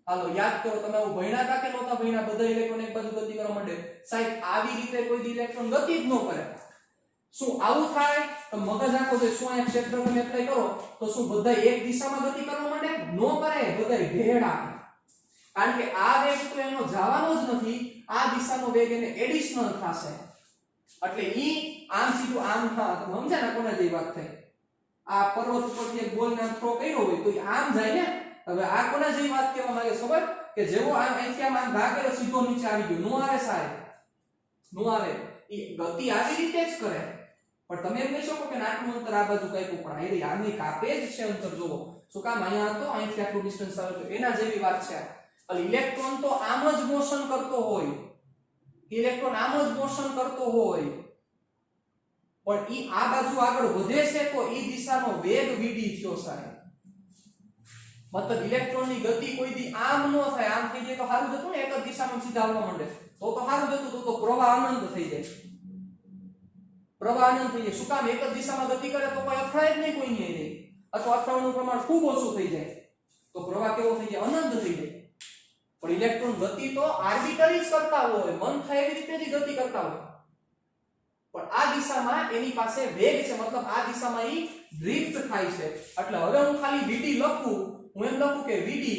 હાલો યાદ કરો તમે આવું ભણ્યા હતા કે નહોતા ભણ્યા બધા ઇલેક્ટ્રોન એક બાજુ ગતિ કરવા માંડે સાહેબ આવી રીતે કોઈ ઇલેક્ટ્રોન ગતિ જ ન કરે શું આવું થાય તો મગજ આખો જે શું આ ક્ષેત્રફળ એપ્લાય કરો તો શું બધા એક દિશામાં ગતિ કરવા માંડે નો કરે બધા ભેળા કારણ કે આ વેગ તો એનો જવાનો જ નથી આ દિશાનો વેગ એને એડિશનલ થશે એટલે ઈ આમ સીધું આમ સમજ્યા ને કોને જેવી વાત થઈ આ પર્વત ઉપરથી એક બોલને આમ થ્રો કર્યો હોય તો ઈ આમ જાય ને હવે આ કોને જેવી વાત કહેવા માંગે ખબર કે જેવો આમ અહીંથી આમ ઘા કર્યો સીધો નીચે આવી ગયો નો આવે સાહેબ નો આવે ઈ ગતિ આવી રીતે જ કરે પણ તમે એમ કહી શકો કે આટલું અંતર આ બાજુ કાપ્યું પણ આની આની કાપે જ છે અંતર જોવો શું કામ અહીંયા હતો અહીંથી આટલું ડિસ્ટન્સ આવે તો એના જેવી વાત છે એટલે ઇલેક્ટ્રોન તો આમ જ મોશન કરતો હોય ઇલેક્ટ્રોન આમ જ મોશન કરતો હોય પણ ઈ આ બાજુ આગળ વધે છે તો ઈ દિશાનો વેગ vd થયો સાહેબ મતલબ ઇલેક્ટ્રોનની ગતિ કોઈ દી આમ ન થાય આમ થઈ જાય તો સારું જતું ને એક જ દિશામાં સીધા આવવા માંડે તો સારું જતું તો પ્રવાહ અનંત થઈ જાય પ્રવાહ અનંત થઈ જાય શું કામ એક જ દિશામાં ગતિ કરે તો કોઈ અથડાય જ નહીં કોઈ નહીં અથવા અથડાવાનું પ્રમાણ ખૂબ ઓછું થઈ જાય તો પ્રવાહ કેવો થઈ જાય અનંત થઈ જાય પણ ઇલેક્ટ્રોન ગતિ તો આર્બિટરી જ કરતા હોય મન થાય એવી રીતે જ ગતિ કરતા હોય પણ આ દિશામાં એની પાસે વેગ છે મતલબ આ દિશામાં ઈ ડ્રિફ્ટ થાય છે એટલે હવે હું ખાલી vd લખું હું એમ લખું કે vd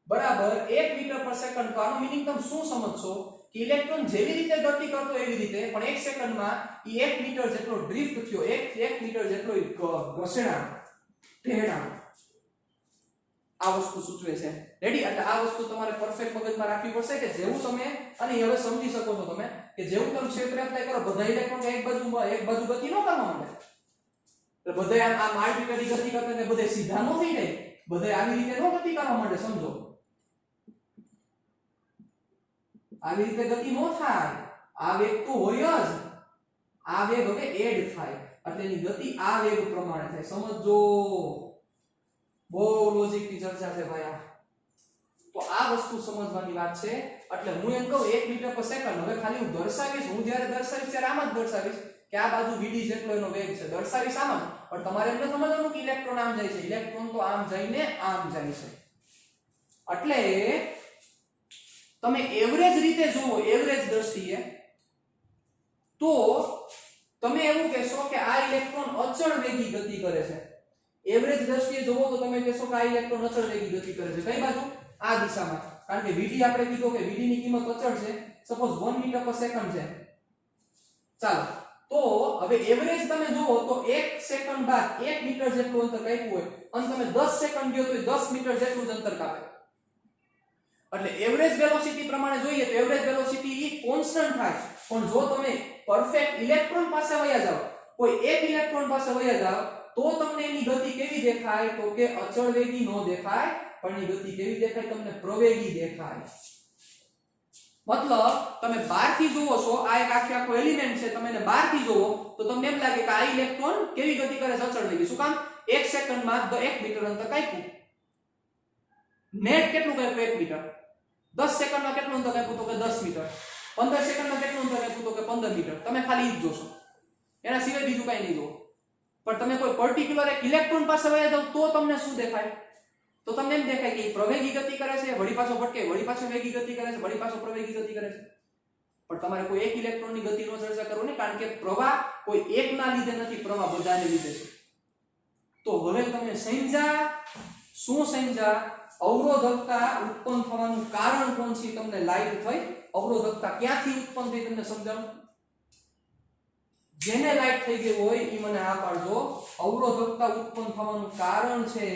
બરાબર 1 મીટર પર સેકન્ડ તો આનો મીનિંગ તમે શું સમજશો કે ઇલેક્ટ્રોન જેવી રીતે ગતિ કરતો એવી રીતે પણ 1 સેકન્ડમાં ઈ 1 મીટર જેટલો ડ્રિફ્ટ થયો 1 મીટર જેટલો ઘસેડા ઢેડા આ વસ્તુ સૂચવે છે રેડી એટલે આ વસ્તુ તમારે પરફેક્ટ મગજમાં રાખવી પડશે કે જેવું તમે અને હવે સમજી શકો છો તમે કે જેવું તમે ક્ષેત્ર એપ્લાય કરો બધા ઇલેક્ટ્રોન એક બાજુ ગતિ ન કરવા માંડે તો બધા આમ આર્બિટરી ગતિ કરતા ને બધા સીધા ન થઈ જાય બધા આવી રીતે ન ગતિ કરવા માંડે સમજો આવી રીતે ગતિ ન થાય આ વેગ તો હોય જ આ વેગ હવે એડ થાય એટલે એની ગતિ આ વેગ પ્રમાણે થાય સમજો બહુ લોજિક ની ચર્ચા છે ભાઈ આ તો આ વસ્તુ સમજવાની વાત છે એટલે હું એમ કહું 1 મીટર પર સેકન્ડ હવે ખાલી હું દર્શાવીશ હું જ્યારે દર્શાવીશ ત્યારે આમ જ દર્શાવીશ કે આ બાજુ vd જેટલો એનો વેગ છે દર્શાવીશ આમ પણ તમારે એમ ન સમજવાનું કે ઇલેક્ટ્રોન આમ જાય છે ઇલેક્ટ્રોન તો આમ જઈને આમ જાય છે એટલે તમે એવરેજ રીતે જુઓ એવરેજ દ્રષ્ટિએ તો તમે એવું કહેશો કે આ ઇલેક્ટ્રોન અચળ વેગી ગતિ કરે છે એવરેજ દ્રષ્ટિએ જોવો તો તમે કહેશો કે આ ઇલેક્ટ્રોન અચળ વેગી ગતિ કરે છે કઈ બાજુ આ દિશામાં કારણ કે vd આપણે કીધું કે vd ની કિંમત અચળ છે સપોઝ 1 મીટર પર સેકન્ડ છે ચાલો તો હવે એવરેજ તમે જોવો તો 1 સેકન્ડ બાદ 1 મીટર જેટલું અંતર કાપ્યું હોય અને તમે 10 સેકન્ડ ગયો તો 10 મીટર જેટલું જ અંતર કાપે એટલે એવરેજ વેલોસિટી પ્રમાણે જોઈએ તો એવરેજ વેલોસિટી ઈ કોન્સ્ટન્ટ થાય પણ જો તમે પરફેક્ટ ઇલેક્ટ્રોન પાસે વયા જાવ કોઈ એક ઇલેક્ટ્રોન પાસે વયા જાવ તો તમને એની ગતિ કેવી દેખાય તો કે અચળ વેગી નો દેખાય પણ એની ગતિ કેવી દેખાય તમને પ્રવેગી દેખાય મતલબ તમે બહારથી જોવો છો આ એક આખો એલિમેન્ટ છે તમે એને બહારથી જોવો તો તમને એમ લાગે કે આ ઇલેક્ટ્રોન કેવી ગતિ કરે છે અચળ વેગી શું કામ 1 સેકન્ડમાં 1 મીટર અંતર કાપ્યું નેટ કેટલું કાપ્યું 1 મીટર 10 સેકન્ડમાં કેટલું અંતર કાપ્યું તો કે 10 મીટર 15 સેકન્ડમાં કેટલું અંતર કાપ્યું તો કે 15 મીટર તમે ખાલી ઈ જ જોશો એના સિવાય બીજું કંઈ નહીં જોવો પણ તમે કોઈ પર્ટિક્યુલર એક ઇલેક્ટ્રોન પાસે વયા જાવ તો તમને શું દેખાય તો તમને એમ દેખાય કે પ્રવેગી ગતિ કરે છે વળી પાછો ભટકે વળી પાછો વેગી ગતિ કરે છે વળી પાછો પ્રવેગી ગતિ કરે છે પણ તમારે કોઈ એક ઇલેક્ટ્રોનની ગતિનો ચર્ચા કરવો ને કારણ કે પ્રવાહ કોઈ એકના લીધે નથી પ્રવાહ બધાને લીધે છે તો હવે તમે સમજ્યા શું સમજ્યા અવરોધકતા ઉત્પન્ન થવાનું કારણ કોણ છે તમને લાઈટ થઈ અવરોધકતા ક્યાંથી ઉત્પન્ન થઈ તમને સમજાવું જેને લાઈટ થઈ ગઈ હોય ઈ મને આ પાડજો અવરોધકતા ઉત્પન્ન થવાનું કારણ છે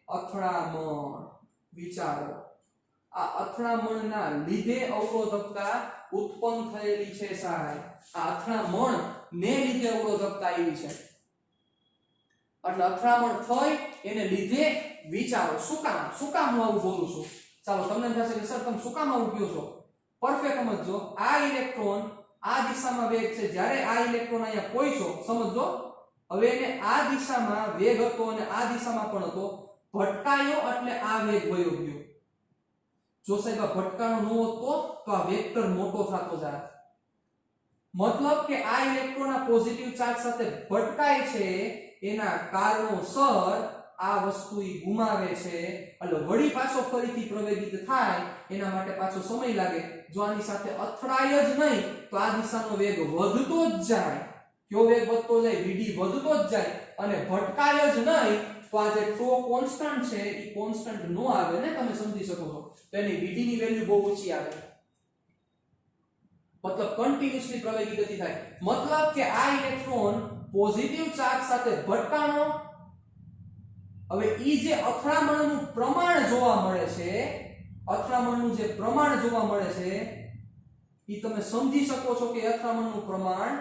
અથડામણ વિચારો આ અથડામણના લીધે અવરોધકતા ઉત્પન્ન થયેલી છે સાહેબ આ અથડામણ ને લીધે અવરોધકતા આવી છે એટલે અથડામણ થઈ એને લીધે વિચારો શું કામ હું આવું બોલું છું ચાલો તમને થશે કે સર તમે શું કામ આવું કહો છો પરફેક્ટ સમજો આ ઇલેક્ટ્રોન આ દિશામાં વેગ છે જ્યારે આ ઇલેક્ટ્રોન અહીંયા પહોંચ્યો સમજો હવે એને આ દિશામાં વેગ હતો અને આ દિશામાં પણ હતો ભટકાયો એટલે આ વેગ વયો ગયો જો સાહેબ આ ભટકાણો ન હોત તો આ વેક્ટર મોટો થતો જાય મતલબ કે આ ઇલેક્ટ્રોન આ પોઝિટિવ ચાર્જ સાથે ભટકાય છે એના કારણોસર આ વસ્તુ ઈ ગુમાવે છે એટલે વળી પાછો ફરીથી પ્રવેગિત થાય એના માટે પાછો સમય લાગે જો આની સાથે અથડાય જ નહીં તો આ દિશાનો વેગ વધતો જ જાય કયો વેગ વધતો જાય vd વધતો જ જાય અને ભટકાય જ નહીં તો આ જે ટો કોન્સ્ટન્ટ છે ઈ કોન્સ્ટન્ટ નો આવે ને તમે સમજી શકો છો તો એની vd ની વેલ્યુ બહુ ઓછી આવે मतलब કન્ટિન્યુઅસલી પ્રવેગી ગતિ થાય, मतलब કે આ ઇલેક્ટ્રોન પોઝિટિવ ચાર્જ સાથે ભટકાણો. હવે ઈ જે અથડામણનું પ્રમાણ જોવા મળે છે, અથડામણનું જે પ્રમાણ જોવા મળે છે ઈ તમે સમજી શકો છો કે અથડામણનું પ્રમાણ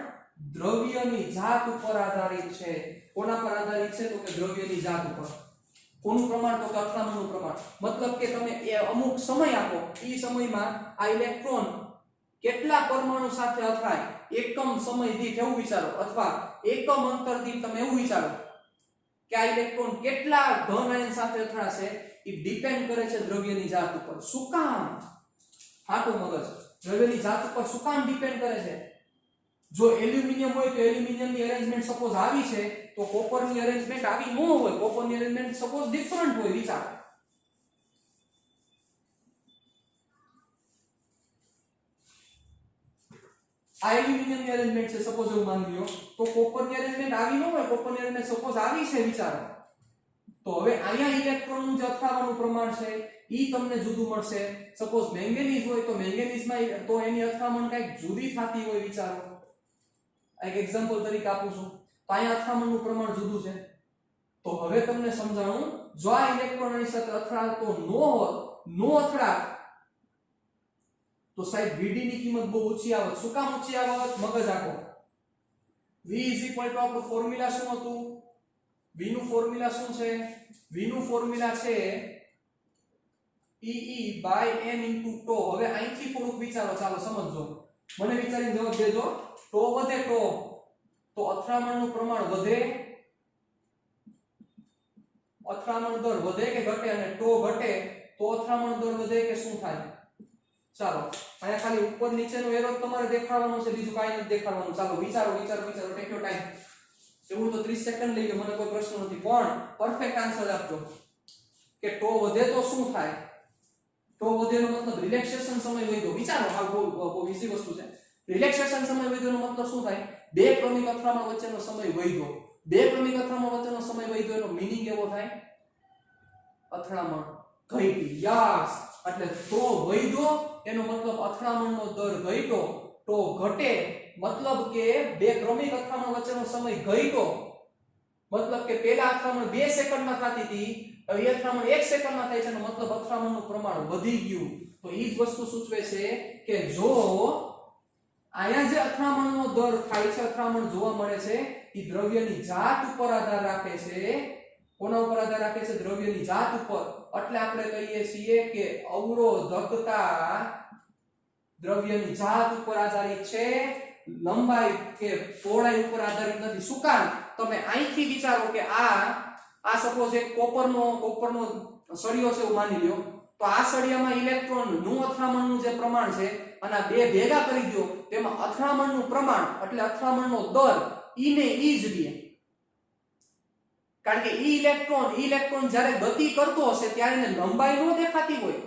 દ્રવ્યની જાત ઉપર આધારિત છે. કોના પર આધારિત છે? તો કે દ્રવ્યની જાત ઉપર. કોનું પ્રમાણ? તો કે અથડામણનું પ્રમાણ. મતલબ કે તમે એ અમુક સમય આપો, ઈ સમયમાં આ ઇલેક્ટ્રોન કેટલા પરમાણુ સાથે અથડાય, એકમ સમય દીઠ એવું વિચારો, અથવા એકમ અંતર દીઠ તમે એવું વિચારો કે આ ઇલેક્ટ્રોન કેટલા ધન આયન સાથે અથડાશે. ઈ ડિપેન્ડ કરે છે દ્રવ્યની જાત ઉપર. શું કામ? હાટો મગજ. દ્રવ્યની જાત ઉપર શું કામ ડિપેન્ડ કરે છે? જો એલ્યુમિનિયમ હોય તો એલ્યુમિનિયમની અરેન્જમેન્ટ સપોઝ આવી છે, તો કોપરની અરેન્જમેન્ટ આવી ન હોય, કોપરની અરેન્જમેન્ટ સપોઝ ડિફરન્ટ હોય. વિચારો, આ એલ્યુમિનિયમની અરેન્જમેન્ટ છે સપોઝ એવું માની લ્યો, તો કોપરની અરેન્જમેન્ટ આવી ન હોય, કોપરની અરેન્જમેન્ટ સપોઝ આવી છે. વિચારો તો હવે અહીંયા ઇલેક્ટ્રોનનું જે અથડાવાનું પ્રમાણ છે ઈ તમને જુદું મળશે. સપોઝ મેંગેનીઝ હોય તો મેંગેનીઝમાં તો એની અથડામણ કંઈક જુદી થતી હોય. વિચારો, એક એક્ઝામ્પલ તરીકે આપું છું, તો અહીંયા અથડામણનું પ્રમાણ જુદું છે. તો હવે તમને સમજાવું, જો આ ઇલેક્ટ્રોન આની સાથે અથડાતો નો અથડાત તો સાહેબ Vd ની કિંમત બહુ ઊંચી આવત. શું કામ ઊંચી આવત? મગજ આખો. V આપણું ફોર્મ્યુલા શું હતું? V નું ફોર્મ્યુલા શું છે? V નું ફોર્મ્યુલા છે E/n * τ. હવે અહીંથી થોડુંક વિચારો, ચાલો સમજો. મને વિચારીને જવાબ દેજો. τ વધે તો અથડામણનું પ્રમાણ વધે, અથડામણ દર વધે કે ઘટે? અને τ ઘટે તો અથડામણ દર વધે કે શું થાય? ચાલો અહીંયા ખાલી ઉપર નીચેનો એરો તમારે દેખાડવાનો છે, બીજું કાંઈ નથી દેખાડવાનું. ચાલો વિચારો, ટેક યોર ટાઈમ. એવું તો 30 સેકન્ડ લઈ લો, મને કોઈ પ્રશ્ન નથી, પણ પરફેક્ટ આન્સર આપજો કે τ વધે તો શું થાય? τ વધેનો મતલબ રિલેક્સેશન સમય વધ્યો. વિચારો, આ બહુ ઈઝી વસ્તુ છે. રિલેક્સેશન સમય વધ્યોનો મતલબ શું થાય? બે ક્રમિક અથડામણ વચ્ચેનો સમય વધ્યો. બે ક્રમિક અથડામણ વચ્ચેનો સમય વધ્યો એનો મીનિંગ એવો થાય અથડામણ ઘટી. યસ, એટલે τ વધ્યો એનો મતલબ અથડામણનો દર ઘટ્યો. τ ઘટે મતલબ કે બે ક્રમિક અથડામણ વચ્ચેનો સમય ઘટ્યો. મતલબ કે પહેલા અથડામણ 2 સેકન્ડમાં થતી હતી, હવે એ અથડામણ 1 સેકન્ડમાં થાય છે, એનો મતલબ અથડામણનું પ્રમાણ વધી ગયું. તો એ જ વસ્તુ સૂચવે છે કે જો અહીંયા જે અથડામણનો દર થાય છે, અથડામણ જોવા મળે છે, એ દ્રવ્યની જાત ઉપર આધાર રાખે છે. કોના ઉપર આધાર રાખે છે? દ્રવ્યની જાત ઉપર. એટલે આપણે કહીએ છીએ કે અવરોધકતા દ્રવ્યની જાત ઉપર આધારિત છે, લંબાઈ કે પહોળાઈ ઉપર આધારિત નથી. શું કામ? તમે અહીંથી વિચારો કે આ સપોઝ એક કોપરનો સળિયો છે એવું માની લ્યો, તો આ સળિયામાં ઇલેક્ટ્રોન નું અથડામણનું જે પ્રમાણ છે અને આ બે ભેગા કરી દો, તેમાં અથડામણનું પ્રમાણ એટલે અથડામણનો દર ઈ ને ઈ જ રહે. કારણ કે ઇલેક્ટ્રોન જ્યારે ગતિ કરતો હશે ત્યારે એને લંબાઈ નો દેખાતી હોય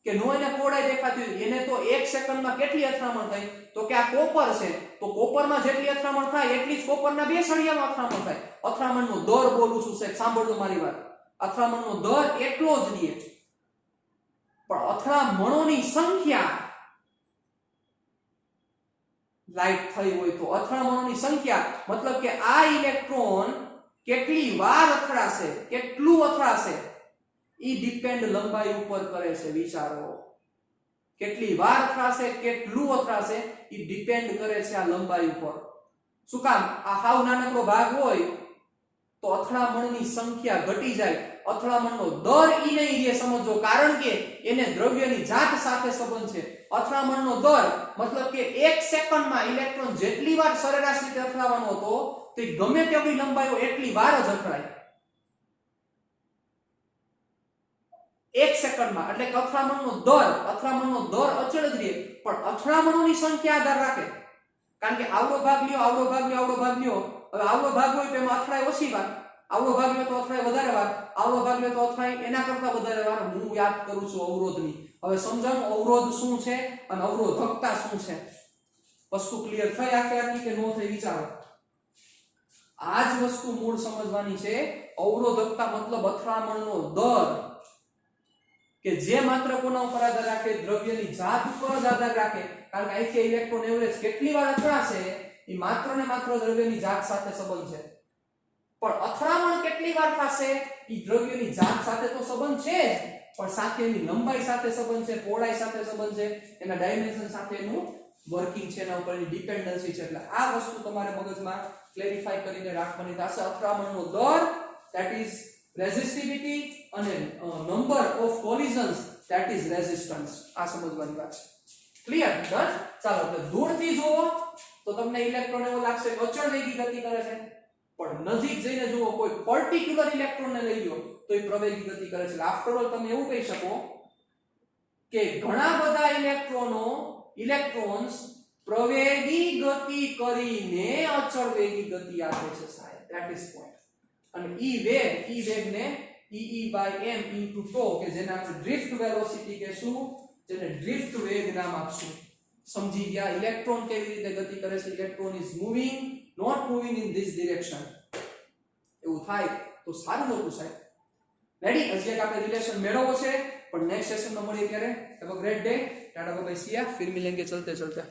કે નો એને પહોળાઈ દેખાતી હોય. એને તો 1 સેકન્ડમાં કેટલી અથડામણ થાય? તો કે આ કોપર છે, તો કોપરમાં જેટલી અથડામણ થાય એટલી જ કોપરના બે સળિયામાં અથડામણ થાય. અથડામણનો દર બોલું છું સાહેબ, સાંભળજો મારી વાત. અથડામણનો દર એટલો જ રહે, પણ અથડામણોની સંખ્યા લાઈટ થઈ હોય તો અથડામણોની સંખ્યા મતલબ કે આ ઇલેક્ટ્રોન કેટલી વાર અથડાશે, કેટલું અથડાશે, ઈ ડિપેન્ડ લંબાઈ ઉપર કરે છે. વિચારો, કેટલી વાર અથડાશે, કેટલું અથડાશે, ઈ ડિપેન્ડ કરે છે આ લંબાઈ ઉપર. શું કામ? આ હાવ નાનકડો ભાગ હોય તો અથડામણની સંખ્યા ઘટી જાય, અથડામણનો દર ઈ નહીં રહે. સમજો, કારણ કે એને દ્રવ્યની જાત સાથે સંબંધ છે. અથડામણનો દર મતલબ કે 1 સેકન્ડમાં ઇલેક્ટ્રોન જેટલી વાર સરેરાશ રીતે અથડાવાનો હતો તે ગમે તેટલી લંબાઈઓ એટલી વાર જ અથડાય 1 સેકન્ડમાં. એટલે કે અથડામણનો દર અચળ જ રહે, પણ અથડામણોની સંખ્યા આધાર રાખે. કારણ કે આવડો ભાગ લ્યો, આવડો ભાગ લ્યો, આવડો ભાગ લ્યો. હવે આવડો ભાગ હોય તો એમાં અથડાય ઓછી વાર, આવડો ભાગ લ્યો તો અથડાય વધારે વાર, આવડો ભાગ લ્યો તો અથડાય એના કરતા વધારે વાર. હું યાદ કરું છું અવરોધની. હવે સમજાવું અવરોધ શું છે અને અવરોધકતા શું છે. વસ્તુ ક્લિયર થઈ આખી કે નો થઈ? વિચારો. આ જ વસ્તુ મૂળ સમજવાની છે. અવરોધકતા મતલબ અથડામણનો દર. કે જે માત્ર કોના ઉપર આધાર રાખે, દ્રવ્યની જાત ઉપર જ આધાર રાખે, કારણ કે અહીંથી ઇલેક્ટ્રોન એવરેજ કેટલી વાર અથડાશે એ માત્ર ને માત્ર દ્રવ્યની જાત સાથે સંબંધ છે. પણ અથડામણ કેટલી વાર થશે એ દ્રવ્યની જાત સાથે તો સંબંધ છે જ, પણ સાથે એની લંબાઈ સાથે સંબંધ છે, પહોળાઈ સાથે સંબંધ છે, એના ડાયમેન્શન સાથે એનું વર્કિંગ છે, એના ઉપરની ડિપેન્ડન્સી છે. એટલે આ વસ્તુ તમારે મગજમાં ક્લેરિફાઈ કરીને રાખવાની થશે. અથડામણનો દર ધેટ ઇઝ રેઝિસ્ટિવિટી અને number of collisions that is resistance. આ સમજવાની વાત છે. ક્લિયર? ડન. ચાલો એટલે દૂરથી જુઓ તો તમને ઇલેક્ટ્રોન એવો લાગશે કે અચળ વેગી ગતિ કરે છે, પણ નજીક જઈને જુઓ કોઈ પર્ટિક્યુલર ઇલેક્ટ્રોનને લઈ લો તો એ પ્રવેગી ગતિ કરે છે. આફ્ટર ઓલ તમે એવું કહી શકો કે ઘણા બધા ઇલેક્ટ્રોન્સ પ્રવેગી ગતિ કરીને અચળ વેગી ગતિ આપે છે સાહેબ. That is point. અને ઈ વેગને E/m * τ કે જેને આપણે ડ્રિફ્ટ વેલોસિટી કહેશું, જેને ડ્રિફ્ટ વેગ નામ આપશું. સમજી ગયા? ઇલેક્ટ્રોન કેવી રીતે ગતિ કરે છે? Electron is moving, not moving in this direction. એવું થાય તો સારું હતું સાહેબ. રેડી? હજી એક આપણે રિલેશન મેળવવો છે, પણ નેક્સ્ટ સેશનમાં મળીએ ત્યારે. Have a great day. Tata bye bye, see ya, फिर मिलेंगे चलते चलते.